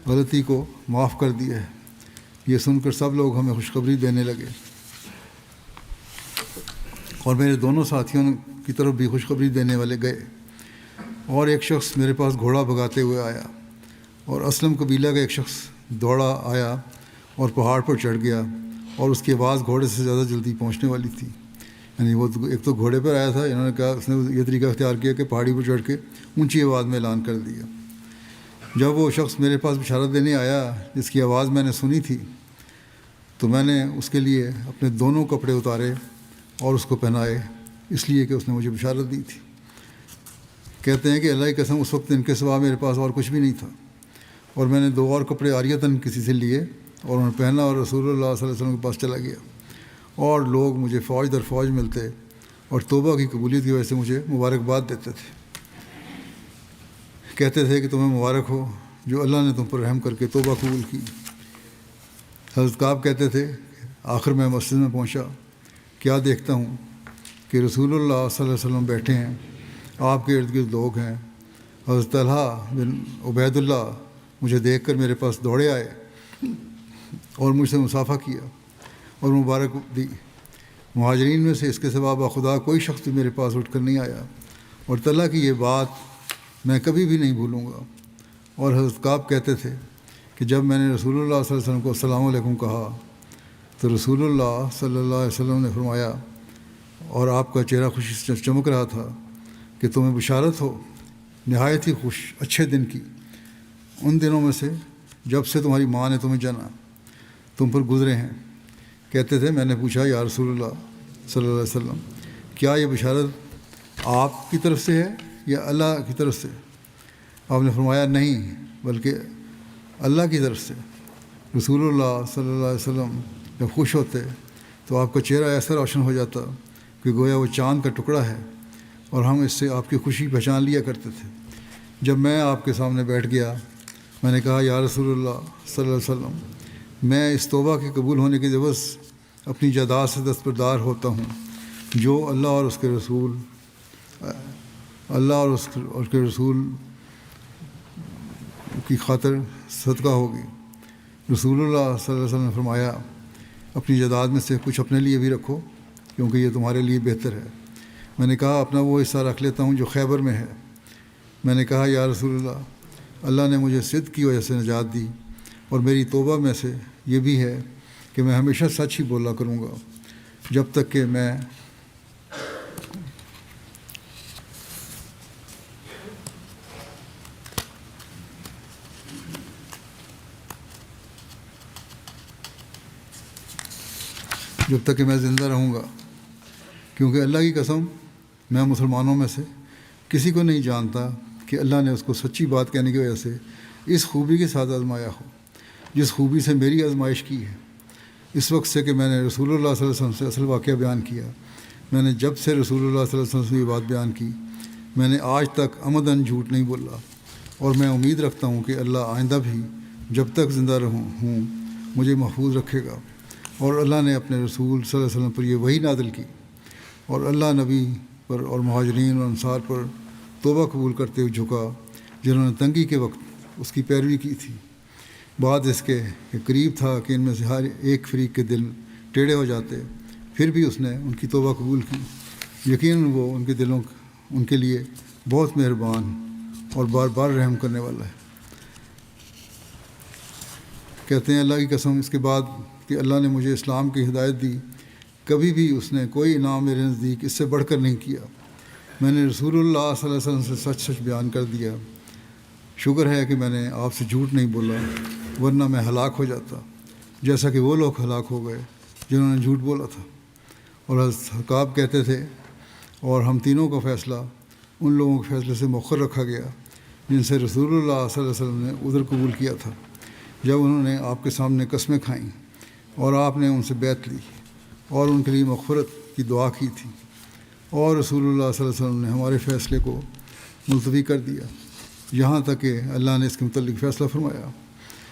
غلطی کو معاف کر دیا ہے۔ یہ سن کر سب لوگ ہمیں خوشخبری دینے لگے، اور میرے دونوں ساتھیوں کی طرف بھی خوشخبری دینے والے گئے، اور ایک شخص میرے پاس گھوڑا بھگاتے ہوئے آیا، اور اسلم قبیلہ کا ایک شخص دوڑا آیا اور پہاڑ پر چڑھ گیا، اور اس کی آواز گھوڑے سے زیادہ جلدی پہنچنے والی تھی۔ یعنی وہ ایک تو گھوڑے پر آیا تھا، انہوں نے کہا اس نے یہ طریقہ اختیار کیا کہ پہاڑی پر چڑھ کے اونچی آواز میں اعلان کر دیا۔ جب وہ شخص میرے پاس بشارت دینے آیا جس کی آواز میں نے سنی تھی، تو میں نے اس کے لیے اپنے دونوں کپڑے اتارے اور اس کو پہنائے، اس لیے کہ اس نے مجھے بشارت دی تھی۔ کہتے ہیں کہ اللہ کی قسم اس وقت ان کے سوا میرے پاس اور کچھ بھی نہیں تھا، اور میں نے 2 اور کپڑے عاریتاً کسی سے لیے اور انہیں پہنا اور رسول اللہ صلی اللہ علیہ وسلم کے پاس چلا گیا، اور لوگ مجھے فوج در فوج ملتے اور توبہ کی قبولیت کی وجہ سے مجھے مبارکباد دیتے تھے۔ کہتے تھے کہ تمہیں مبارک ہو جو اللہ نے تم پر رحم کر کے توبہ قبول کی۔ حضرت کعب کہتے تھے آخر میں مسجد میں پہنچا، کیا دیکھتا ہوں کہ رسول اللہ صلی اللہ علیہ وسلم بیٹھے ہیں، آپ کے ارد گرد لوگ ہیں۔ حضرت طلحہ بن عبید اللہ مجھے دیکھ کر میرے پاس دوڑے آئے اور مجھ سے مصافحہ کیا اور مبارک دی۔ مہاجرین میں سے اس کے سوا بخدا کوئی شخص بھی میرے پاس اٹھ کر نہیں آیا، اور طلحہ کی یہ بات میں کبھی بھی نہیں بھولوں گا۔ اور حضرت کعب کہتے تھے کہ جب میں نے رسول اللہ صلی اللہ علیہ وسلم کو السلام علیکم کہا تو رسول اللہ صلی اللہ علیہ وسلم نے فرمایا، اور آپ کا چہرہ خوشی سے چمک رہا تھا، کہ تمہیں بشارت ہو نہایت ہی اچھے دن کی، ان دنوں میں سے جب سے تمہاری ماں نے تمہیں جنا تم پر گزرے ہیں۔ کہتے تھے میں نے پوچھا یا رسول اللہ صلی اللہ علیہ وسلم، کیا یہ بشارت آپ کی طرف سے ہے یا اللہ کی طرف سے؟ آپ نے فرمایا نہیں، بلکہ اللہ کی طرف سے۔ رسول اللہ صلی اللہ علیہ وسلم جب خوش ہوتے تو آپ کا چہرہ ایسا روشن ہو جاتا کہ گویا وہ چاند کا ٹکڑا ہے، اور ہم اس سے آپ کی خوشی پہچان لیا کرتے تھے۔ جب میں آپ کے سامنے بیٹھ گیا میں نے کہا یا رسول اللہ صلی اللہ علیہ وسلم، میں اس توبہ کے قبول ہونے کے عوض اپنی جائیداد سے دستبردار ہوتا ہوں جو اللہ اور اس کے رسول کی خاطر صدقہ ہوگی۔ رسول اللہ صلی اللہ علیہ وسلم نے فرمایا اپنی جائیداد میں سے کچھ اپنے لیے بھی رکھو کیونکہ یہ تمہارے لیے بہتر ہے۔ میں نے کہا اپنا وہ حصہ رکھ لیتا ہوں جو خیبر میں ہے۔ میں نے کہا یا رسول اللہ، اللہ نے مجھے صدق کی وجہ سے نجات دی، اور میری توبہ میں سے یہ بھی ہے کہ میں ہمیشہ سچ ہی بولا کروں گا جب تک کہ میں زندہ رہوں گا، کیونکہ اللہ کی قسم میں مسلمانوں میں سے کسی کو نہیں جانتا کہ اللہ نے اس کو سچی بات کہنے کی وجہ سے اس خوبی کے ساتھ آزمایا ہو جس خوبی سے میری آزمائش کی ہے۔ اس وقت سے کہ میں نے رسول اللہ صلی اللہ علیہ وسلم سے اصل واقعہ بیان کیا، میں نے جب سے رسول اللہ صلی اللہ علیہ وسلم سے یہ بات بیان کی میں نے آج تک عمداً جھوٹ نہیں بولا، اور میں امید رکھتا ہوں کہ اللہ آئندہ بھی جب تک زندہ ہوں مجھے محفوظ رکھے گا۔ اور اللہ نے اپنے رسول صلی اللہ علیہ وسلم پر یہ وحی نازل کی، اور اللہ نبی پر اور مہاجرین اور انصار پر توبہ قبول کرتے ہوئے جھکا جنہوں نے تنگی کے وقت اس کی پیروی کی تھی۔ بعد اس کے کہ قریب تھا کہ ان میں سے ہر ایک فریق کے دل ٹیڑھے ہو جاتے، پھر بھی اس نے ان کی توبہ قبول کی۔ یقیناً وہ ان کے دلوں ان کے لیے بہت مہربان اور بار بار رحم کرنے والا ہے۔ کہتے ہیں اللہ کی قسم اس کے بعد کہ اللہ نے مجھے اسلام کی ہدایت دی، کبھی بھی اس نے کوئی انعام میرے نزدیک اس سے بڑھ کر نہیں کیا۔ میں نے رسول اللہ صلی اللہ علیہ وسلم سے سچ سچ بیان کر دیا۔ شکر ہے کہ میں نے آپ سے جھوٹ نہیں بولا، ورنہ میں ہلاک ہو جاتا جیسا کہ وہ لوگ ہلاک ہو گئے جنہوں نے جھوٹ بولا تھا۔ اور حضرت کعب کہتے تھے اور ہم تینوں کا فیصلہ ان لوگوں کے فیصلے سے مؤخر رکھا گیا جن سے رسول اللہ صلی اللہ علیہ وسلم نے عذر قبول کیا تھا، جب انہوں نے آپ کے سامنے قسمیں کھائیں اور آپ نے ان سے بیعت لی اور ان کے لیے مغفرت کی دعا کی تھی، اور رسول اللہ صلی اللہ علیہ وسلم نے ہمارے فیصلے کو ملتوی کر دیا یہاں تک کہ اللہ نے اس کے متعلق فیصلہ فرمایا۔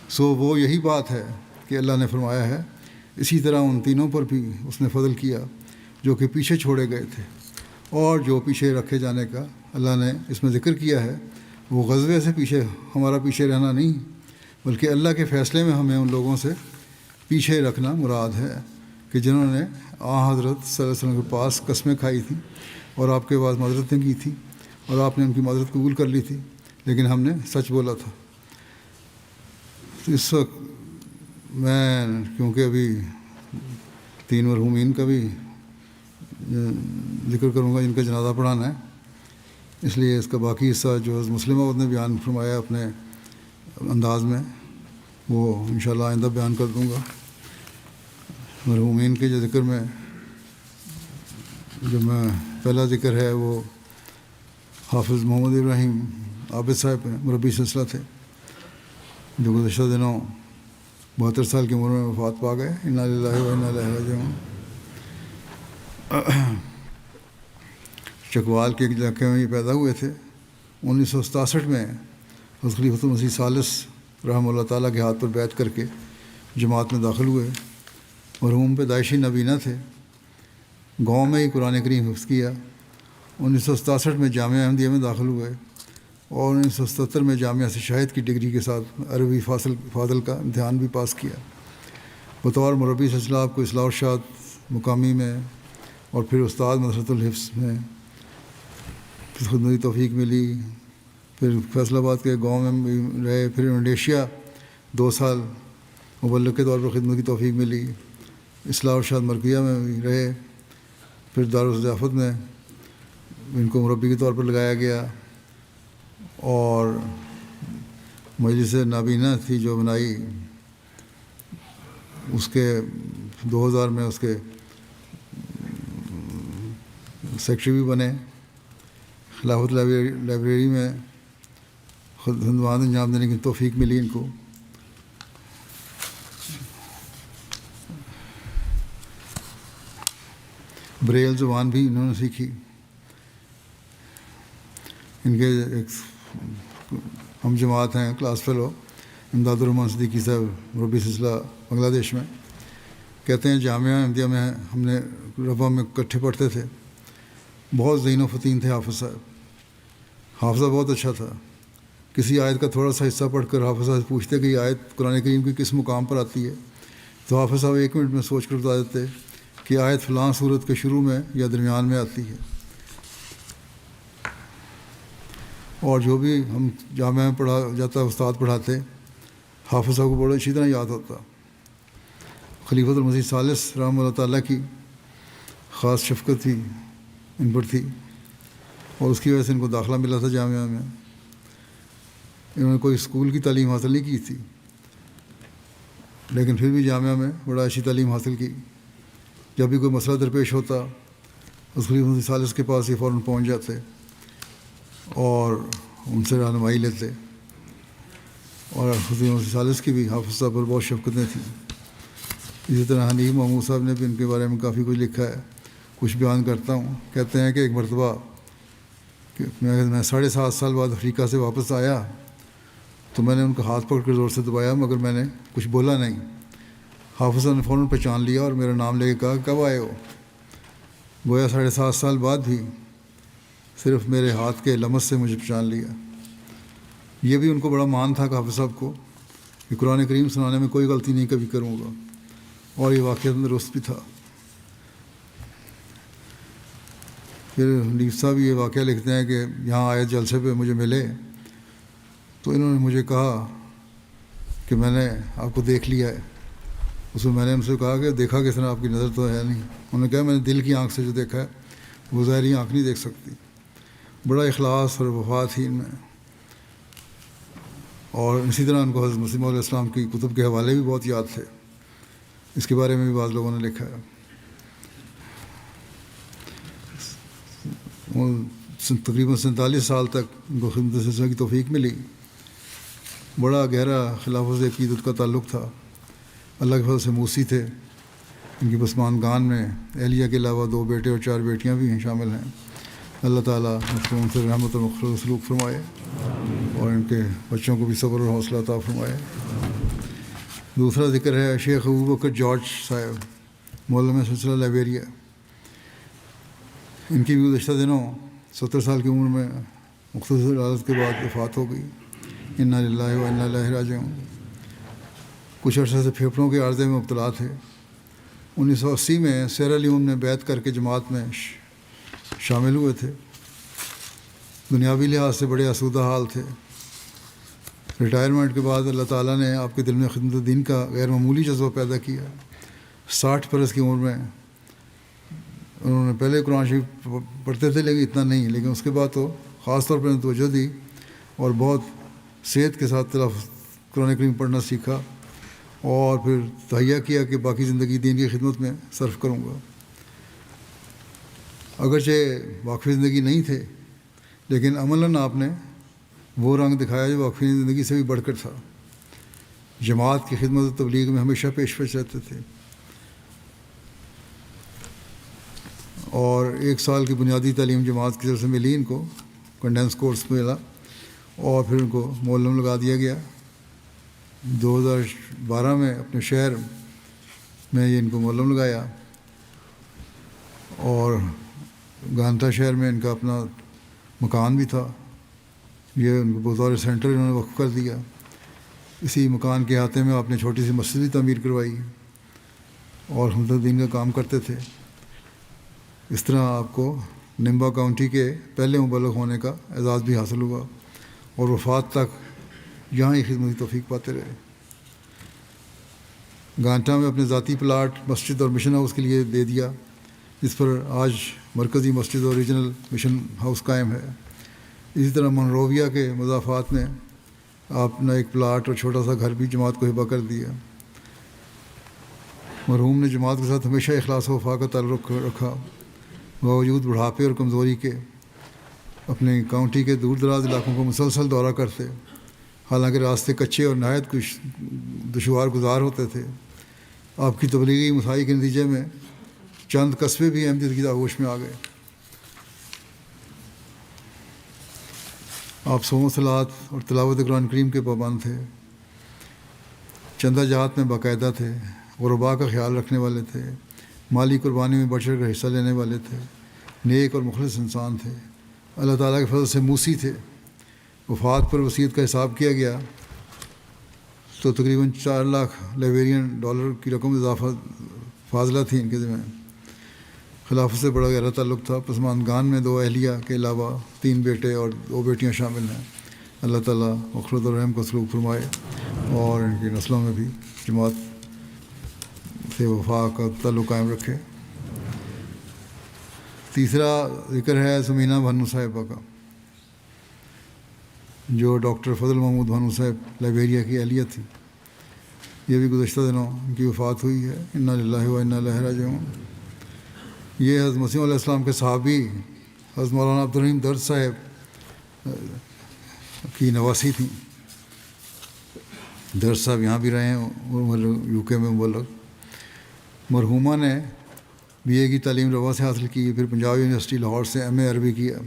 سو وہ یہی بات ہے کہ اللہ نے فرمایا ہے، اسی طرح ان تینوں پر بھی اس نے فضل کیا جو کہ پیچھے چھوڑے گئے تھے، اور جو پیچھے رکھے جانے کا اللہ نے اس میں ذکر کیا ہے وہ غزوے سے ہمارا پیچھے رہنا نہیں، بلکہ اللہ کے فیصلے میں ہمیں ان لوگوں سے پیچھے رکھنا مراد ہے کہ جنہوں نے حضرت صلی اللہ علیہ وسلم کے پاس قسمیں کھائی تھیں اور آپ کے پاس معذرتیں کی تھیں، اور آپ نے ان کی معذرت قبول کر لی تھی، لیکن ہم نے سچ بولا تھا۔ تو اس وقت میں کیونکہ ابھی 3 مرحومین کا بھی ذکر کروں گا جن کا جنازہ پڑھانا ہے، اس لیے اس کا باقی حصہ جو حضرت مسلم موعود نے بیان فرمایا اپنے انداز میں وہ انشاءاللہ آئندہ بیان کر دوں گا۔ مرحومین کے جو ذکر میں پہلا ذکر ہے وہ حافظ محمد ابراہیم عابد صاحب مربی سلسلہ تھے جو گزشتہ دنوں 72 سال کی عمر میں وفات پا گئے۔ انا للہ و انا الیہ راجعون۔ چکوال کے ایک علاقے میں یہ پیدا ہوئے تھے۔ 1967 میں حضرت خلیفۃ المسیح ثالث رحمہ اللہ تعالیٰ کے ہاتھ پر بیعت کر کے جماعت میں داخل ہوئے. مرحوم پیدائشی نابینا تھے. گاؤں میں ہی قرآن کریم حفظ کیا. 1967 میں جامعہ احمدیہ میں داخل ہوئے اور 1977 میں جامعہ سے شاہد کی ڈگری کے ساتھ عربی فاضل کا امتحان بھی پاس کیا. بطور مربی سلسلہ آپ کو اصلاح ارشاد مقامی میں اور پھر استاد مدرسۃ الحفظ میں خدمتی توفیق ملی. پھر فیصل آباد کے گاؤں میں بھی رہے. پھر انڈونیشیا 2 سال مبلغ کے طور پر خدمت کی توفیق ملی. اصلاح ارشاد مرکزیہ میں بھی رہے. پھر دارالضیافت میں ان کو مربی کے طور پر لگایا گیا اور مجلس نابینا تھی جو بنائی اس کے 2000 میں اس کے سیکرٹری بھی بنے. خلافت لائبریری میں خدمات انجام دینے کی توفیق ملی ان کو. بریل زبان بھی انہوں نے سیکھی. ان کے ایک ہم جماعت ہیں کلاس فیلو امداد الرحمان صدیقی صاحب مربی سلسلہ بنگلہ دیش میں. کہتے ہیں جامعہ احمدیہ میں ہم نے ربا میں اکٹھے پڑھتے تھے. بہت ذہین و فطین تھے حافظ صاحب. حافظہ بہت اچھا تھا. کسی آیت کا تھوڑا سا حصہ پڑھ کر حافظ صاحب پوچھتے کہ یہ آیت قرآن کریم کی کس مقام پر آتی ہے تو حافظ صاحب 1 منٹ میں سوچ کر بتا دیتے کہ آیت فلاں صورت کے شروع میں یا درمیان میں آتی ہے. اور جو بھی ہم جامعہ میں پڑھا جاتا استاد پڑھاتے حافظ صاحب کو بڑا اچھی طرح یاد ہوتا. خلیفۃ المسیح ثالث رحمہ اللہ تعالیٰ کی خاص شفقت تھی ان پر تھی اور اس کی وجہ سے ان کو داخلہ ملا تھا جامعہ میں. انہوں نے کوئی اسکول کی تعلیم حاصل نہیں کی تھی لیکن پھر بھی جامعہ میں بڑا اچھی تعلیم حاصل کی. جب بھی کوئی مسئلہ درپیش ہوتا اس خلیفۃ المسیح ثالث کے پاس یہ فوراً پہنچ جاتے اور ان سے رہنمائی لیتے. اور خلیفۃ المسیح ثالث کی بھی حافظ صاحب پر بہت شفقتیں تھیں. اسی طرح حنیف محمود صاحب نے بھی ان کے بارے میں کافی کچھ لکھا ہے. کچھ بیان کرتا ہوں. کہتے ہیں کہ ایک مرتبہ کہ میں 7.5 سال بعد افریقہ سے واپس آیا تو میں نے ان کا ہاتھ پکڑ کر زور سے دبایا مگر میں نے کچھ بولا نہیں. حافظ صاحب نے فوراً پہچان لیا اور میرا نام لے کے کہا کب آئے ہو. گویا 7.5 سال بعد بھی صرف میرے ہاتھ کے لمس سے مجھے پہچان لیا. یہ بھی ان کو بڑا مان تھا کہ حافظ صاحب کو کہ قرآن کریم سنانے میں کوئی غلطی نہیں کبھی کروں گا اور یہ واقعہ درست بھی تھا. پھر حنیف صاحب یہ واقعہ لکھتے ہیں کہ یہاں آئے جلسے پہ مجھے ملے تو انہوں نے مجھے کہا کہ میں نے آپ کو دیکھ لیا ہے. اس میں نے ان سے کہا کہ دیکھا کس طرح آپ کی نظر تو ہے نہیں. انہوں نے کہا میں نے دل کی آنکھ سے جو دیکھا ہے وہ ظاہری آنکھ نہیں دیکھ سکتی. بڑا اخلاص اور وفا تھی ان میں. اور اسی طرح ان کو حضرت مسیح علیہ السلام کی کتب کے حوالے بھی بہت یاد تھے. اس کے بارے میں بھی بعض لوگوں نے لکھا ہے. تقریباً 47 سال تک ان کو خدمت سلسلہ کی توفیق ملی. بڑا گہرا خلافت سے عقیدت کا تعلق تھا. اللہ کے فضل سے موسی تھے. ان کی پسماندگان میں اہلیہ کے علاوہ 2 بیٹے اور 4 بیٹیاں بھی شامل ہیں. اللہ تعالیٰ ان سے رحمت اور مغفرت سلوک فرمائے اور ان کے بچوں کو بھی صبر اور حوصلہ عطا فرمائے. دوسرا ذکر ہے شیخ ابوبکر جارج صاحب مولوی سلسلہ لائبیریا. ان کی بھی گزشتہ دنوں 70 سال کی عمر میں مختصر عادت کے بعد وفات ہو گئی. انا للہ و انا الیہ راجعون. کچھ عرصے سے پھیپھڑوں کے عارضے میں مبتلا تھے. 1980 میں سیرا لیون میں بیعت کر کے جماعت میں شامل ہوئے تھے. دنیاوی لحاظ سے بڑے آسودہ حال تھے. ریٹائرمنٹ کے بعد اللہ تعالیٰ نے آپ کے دل میں خدمت دین کا غیر معمولی جذبہ پیدا کیا. 60 برس کی عمر میں انہوں نے پہلے قرآن شریف پڑھتے تھے لیکن اتنا نہیں، لیکن اس کے بعد تو خاص طور پر توجہ دی اور بہت صحت کے ساتھ قرآن کریم پڑھنا سیکھا اور پھر تہیہ کیا کہ باقی زندگی دین کی خدمت میں صرف کروں گا. اگرچہ واقفی زندگی نہیں تھے لیکن عملاً آپ نے وہ رنگ دکھایا جو واقفی زندگی سے بھی بڑھ کر تھا. جماعت کی خدمت و تبلیغ میں ہمیشہ پیش رہتے تھے اور 1 سال کی بنیادی تعلیم جماعت کی طرف سے ملی. ان کو کنڈینس کورس ملا اور پھر ان کو مولم لگا دیا گیا۔ 2012 میں اپنے شہر میں ان کو مولم لگایا، اور گانتا شہر میں ان کا اپنا مکان بھی تھا، یہ ان کو بطور سینٹر انہوں نے وقف کر دیا۔ اسی مکان کے احاطے میں آپ نے چھوٹی سی مسجد بھی تعمیر کروائی اور خدمت دین کا کام کرتے تھے۔ اس طرح آپ کو نمبا کاؤنٹی کے پہلے مبلغ ہونے کا اعزاز بھی حاصل ہوا، اور وفات تک یہاں ہی خدمتی توفیق پاتے رہے۔ گانٹا میں اپنے ذاتی پلاٹ مسجد اور مشن ہاؤس کے لیے دے دیا، جس پر آج مرکزی مسجد اور ریجنل مشن ہاؤس قائم ہے۔ اسی طرح منروویہ کے مضافات میں آپ نے ایک پلاٹ اور چھوٹا سا گھر بھی جماعت کو ہبہ کر دیا۔ مرحوم نے جماعت کے ساتھ ہمیشہ اخلاص و وفا کا تعلق رکھا، باوجود بڑھاپے اور کمزوری کے اپنے کاؤنٹی کے دور دراز علاقوں کو مسلسل دورہ کرتے، حالانکہ راستے کچے اور نہایت کچھ دشوار گزار ہوتے تھے۔ آپ کی تبلیغی مساعی کے نتیجے میں چند قصبے بھی احمدیت کی آغوش میں آ گئے۔ آپ صوم و صلات اور تلاوت قرآن کریم کے پابند تھے، چندہ جات میں باقاعدہ تھے، غرباء کا خیال رکھنے والے تھے، مالی قربانی میں بڑھ چڑھ کر حصہ لینے والے تھے، نیک اور مخلص انسان تھے، اللہ تعالیٰ کے فضل سے موسی تھے۔ وفات پر وصیت کا حساب کیا گیا تو تقریباً 4 لاکھ لیبرین ڈالر کی رقم اضافہ فاضلہ تھی ان کے ذمہ۔ خلافت سے بڑا گہرا تعلق تھا۔ پسماندگان میں 2 اہلیہ کے علاوہ 3 بیٹے اور 2 بیٹیاں شامل ہیں۔ اللہ تعالیٰ مغفرت اور رحم کو سلوک فرمائے اور ان کی نسلوں میں بھی جماعت سے وفا کا تعلق قائم رکھے۔ تیسرا ذکر ہے زمینہ بھنو صاحبہ کا، جو ڈاکٹر فضل محمود بھنو صاحب لائبیریا کی اہلیہ تھی۔ یہ بھی گزشتہ دنوں ان کی وفات ہوئی ہے۔ انا للہ و انا الیہ راجعون۔ یہ حضرت مسیح علیہ السلام کے صحابی حضرت مولانا عبدالرحیم درد صاحب کی نواسی تھیں۔ درد صاحب یہاں بھی رہے ہیں، یو کے میں مبلغ۔ مرحومہ نے بی اے کی تعلیم روا سے حاصل کی، پھر پنجاب یونیورسٹی لاہور سے ایم اے عربی کیا۔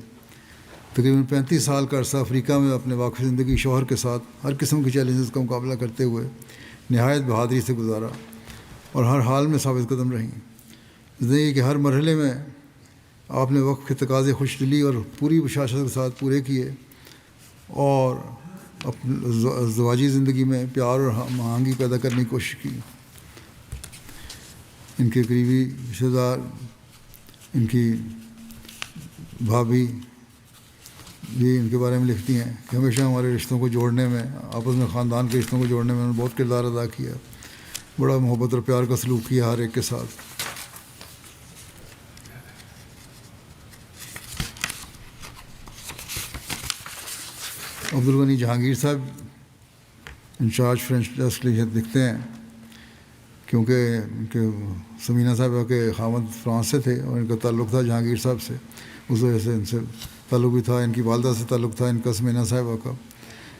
تقریباً 35 سال کا عرصہ افریقہ میں اپنے واقف زندگی شوہر کے ساتھ ہر قسم کے چیلنجز کا مقابلہ کرتے ہوئے نہایت بہادری سے گزارا، اور ہر حال میں ثابت قدم رہیں۔ زندگی کے ہر مرحلے میں آپ نے وقت کے تقاضے خوش دلی اور پوری بشاشت کے ساتھ پورے کیے، اور اپنی ازدواجی زندگی میں پیار اور ہم آہنگی پیدا کرنے کی کوشش کی۔ ان کے قریبی رشتہ دار، ان کی بھابھی بھی ان کے بارے میں لکھتی ہیں کہ ہمیشہ ہمارے رشتوں کو جوڑنے میں، آپس میں خاندان کے رشتوں کو جوڑنے میں انہوں نے بہت کردار ادا کیا، بڑا محبت اور پیار کا سلوک کیا ہر ایک کے ساتھ۔ عبدالغنی جہانگیر صاحب انچارج فرینچ ڈیسک لکھتے ہیں، کیونکہ ان کے سمینہ صاحبہ کے خاوند فرانس سے تھے اور ان کا تعلق تھا جہانگیر صاحب سے، اس وجہ سے ان سے تعلق بھی تھا، ان کی والدہ سے تعلق تھا ان کا سمینہ صاحبہ کا۔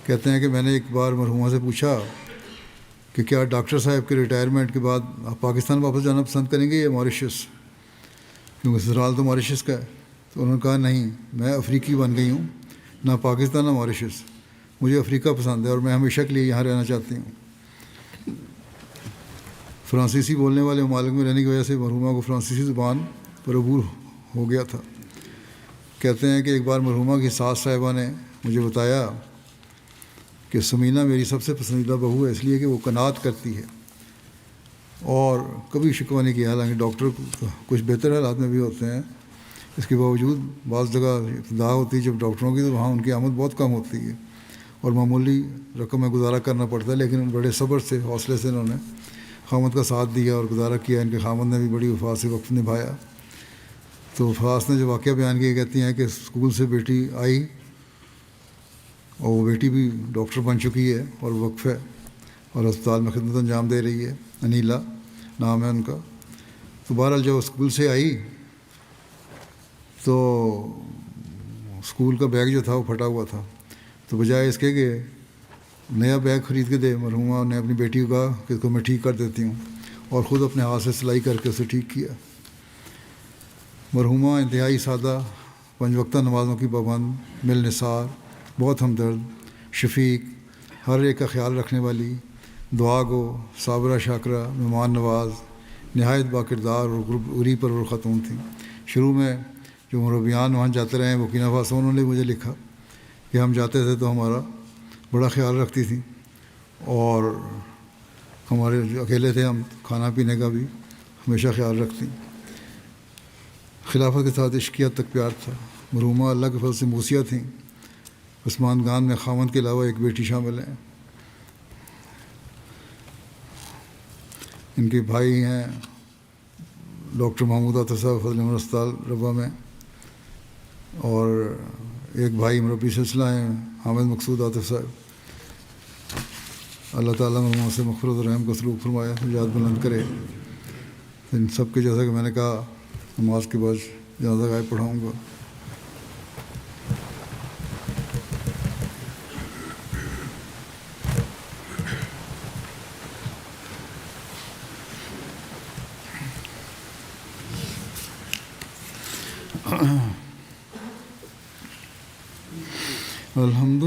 کہتے ہیں کہ میں نے ایک بار مرحومہ سے پوچھا کہ کیا ڈاکٹر صاحب کے ریٹائرمنٹ کے بعد آپ پاکستان واپس جانا پسند کریں گے یا ماریشس، کیونکہ سسرال تو ماریشس کا ہے؟ تو انہوں نے کہا نہیں، میں افریقی بن گئی ہوں، نہ پاکستان نہ ماریشس، مجھے افریقہ پسند ہے اور میں ہمیشہ کے لیے یہاں رہنا چاہتی ہوں۔ فرانسیسی بولنے والے ممالک میں رہنے کی وجہ سے مرحومہ کو فرانسیسی زبان پر عبور ہو گیا تھا۔ کہتے ہیں کہ ایک بار مرحومہ کی ساس صاحبہ نے مجھے بتایا کہ سمینہ میری سب سے پسندیدہ بہو ہے، اس لیے کہ وہ قناعت کرتی ہے اور کبھی شکوہ نہیں کیا، حالانکہ ڈاکٹر کچھ بہتر حالات میں بھی ہوتے ہیں، اس کے باوجود بعض جگہ ابتدا ہوتی ہے جب ڈاکٹروں کی، تو وہاں ان کی آمد بہت کم ہوتی ہے اور معمولی رقم میں گزارا کرنا پڑتا ہے، لیکن بڑے صبر سے، حوصلے سے انہوں نے خامد کا ساتھ دیا اور گزارا کیا۔ ان کے خامد نے بھی بڑی وفا سے وقت نبھایا۔ تو فاس نے جو واقعہ بیان کیا، کہتی ہیں کہ اسکول سے بیٹی آئی اور وہ بیٹی بھی ڈاکٹر بن چکی ہے اور وقف ہے اور اسپتال میں خدمت انجام دے رہی ہے، انیلا نام ہے ان کا۔ تو بہرحال جب اسکول سے آئی تو اسکول کا بیگ جو تھا وہ پھٹا ہوا تھا، تو بجائے اس کے کہ نیا بیگ خرید کے دے، مرحومہ نے اپنی بیٹی کو کہا کہ اس کو میں ٹھیک کر دیتی ہوں، اور خود اپنے ہاتھ سے سلائی کر کے اسے ٹھیک کیا۔ مرحومہ انتہائی سادہ، 5 وقتہ نمازوں کی پابند، مل نثار، بہت ہمدرد، شفیق، ہر ایک کا خیال رکھنے والی، دعا گو، صابرہ شاکرہ، مہمان نواز، نہایت با کردار اور عری پر خاتون تھیں۔ شروع میں جو مربیان وہاں جاتے رہے ہیں بورکینا فاسو، انہوں نے مجھے لکھا کہ ہم جاتے تھے تو ہمارا بڑا خیال رکھتی تھیں، اور ہمارے جو اکیلے تھے ہم کھانا پینے کا بھی ہمیشہ خیال رکھتی۔ خلافت کے ساتھ عشقیت تک پیار تھا۔ مرحومہ اللہ کے فضل سے موسیہ تھیں۔ عثمان گان میں خاوند کے علاوہ ایک بیٹی شامل ہیں۔ ان کے بھائی ہیں ڈاکٹر محمود عاطف صاحب فضل احمد اسپتال ربا میں، اور ایک بھائی مربی سلسلہ ہیں حامد مقصود عاطف صاحب۔ اللہ تعالیٰ مرحوموں سے مغفرت و رحم کا سلوک فرمایا، یاد بلند کرے۔ ان سب کے جیسا کہ میں نے کہا نماز کے بعد جنازہ غائب پڑھاؤں گا۔ الحمد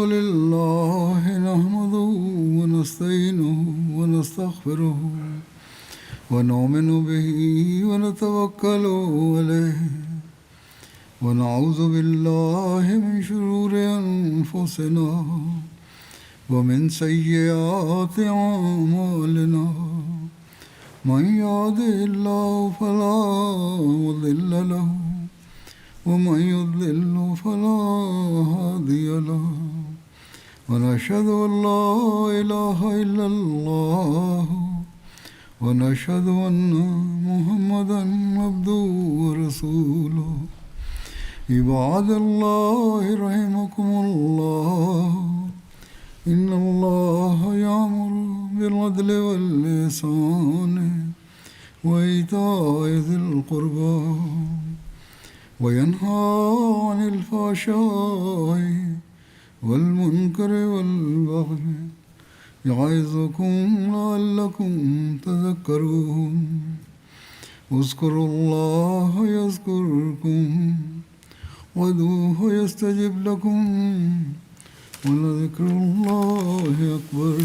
لله نحمده ونستعينه ونستغفره ونؤمن به ونتوكل عليه ونعوذ بالله من شرور أنفسنا ومن سيئات أعمالنا من يهده الله فلا مضل له ومن يضلل فلا هادي له ونشهد أن لا إله إلا الله ونشهد أن محمدا عبده ورسوله عباد الله رحمكم الله إن الله يأمر بالعدل والإحسان وإيتاء ذي القربى وينهى عن الفحشاء والمنكر والبغي يعظكم لعلكم تذكرون اذكروا الله يذكركم وادعوه يستجب لكم ولذكر الله أكبر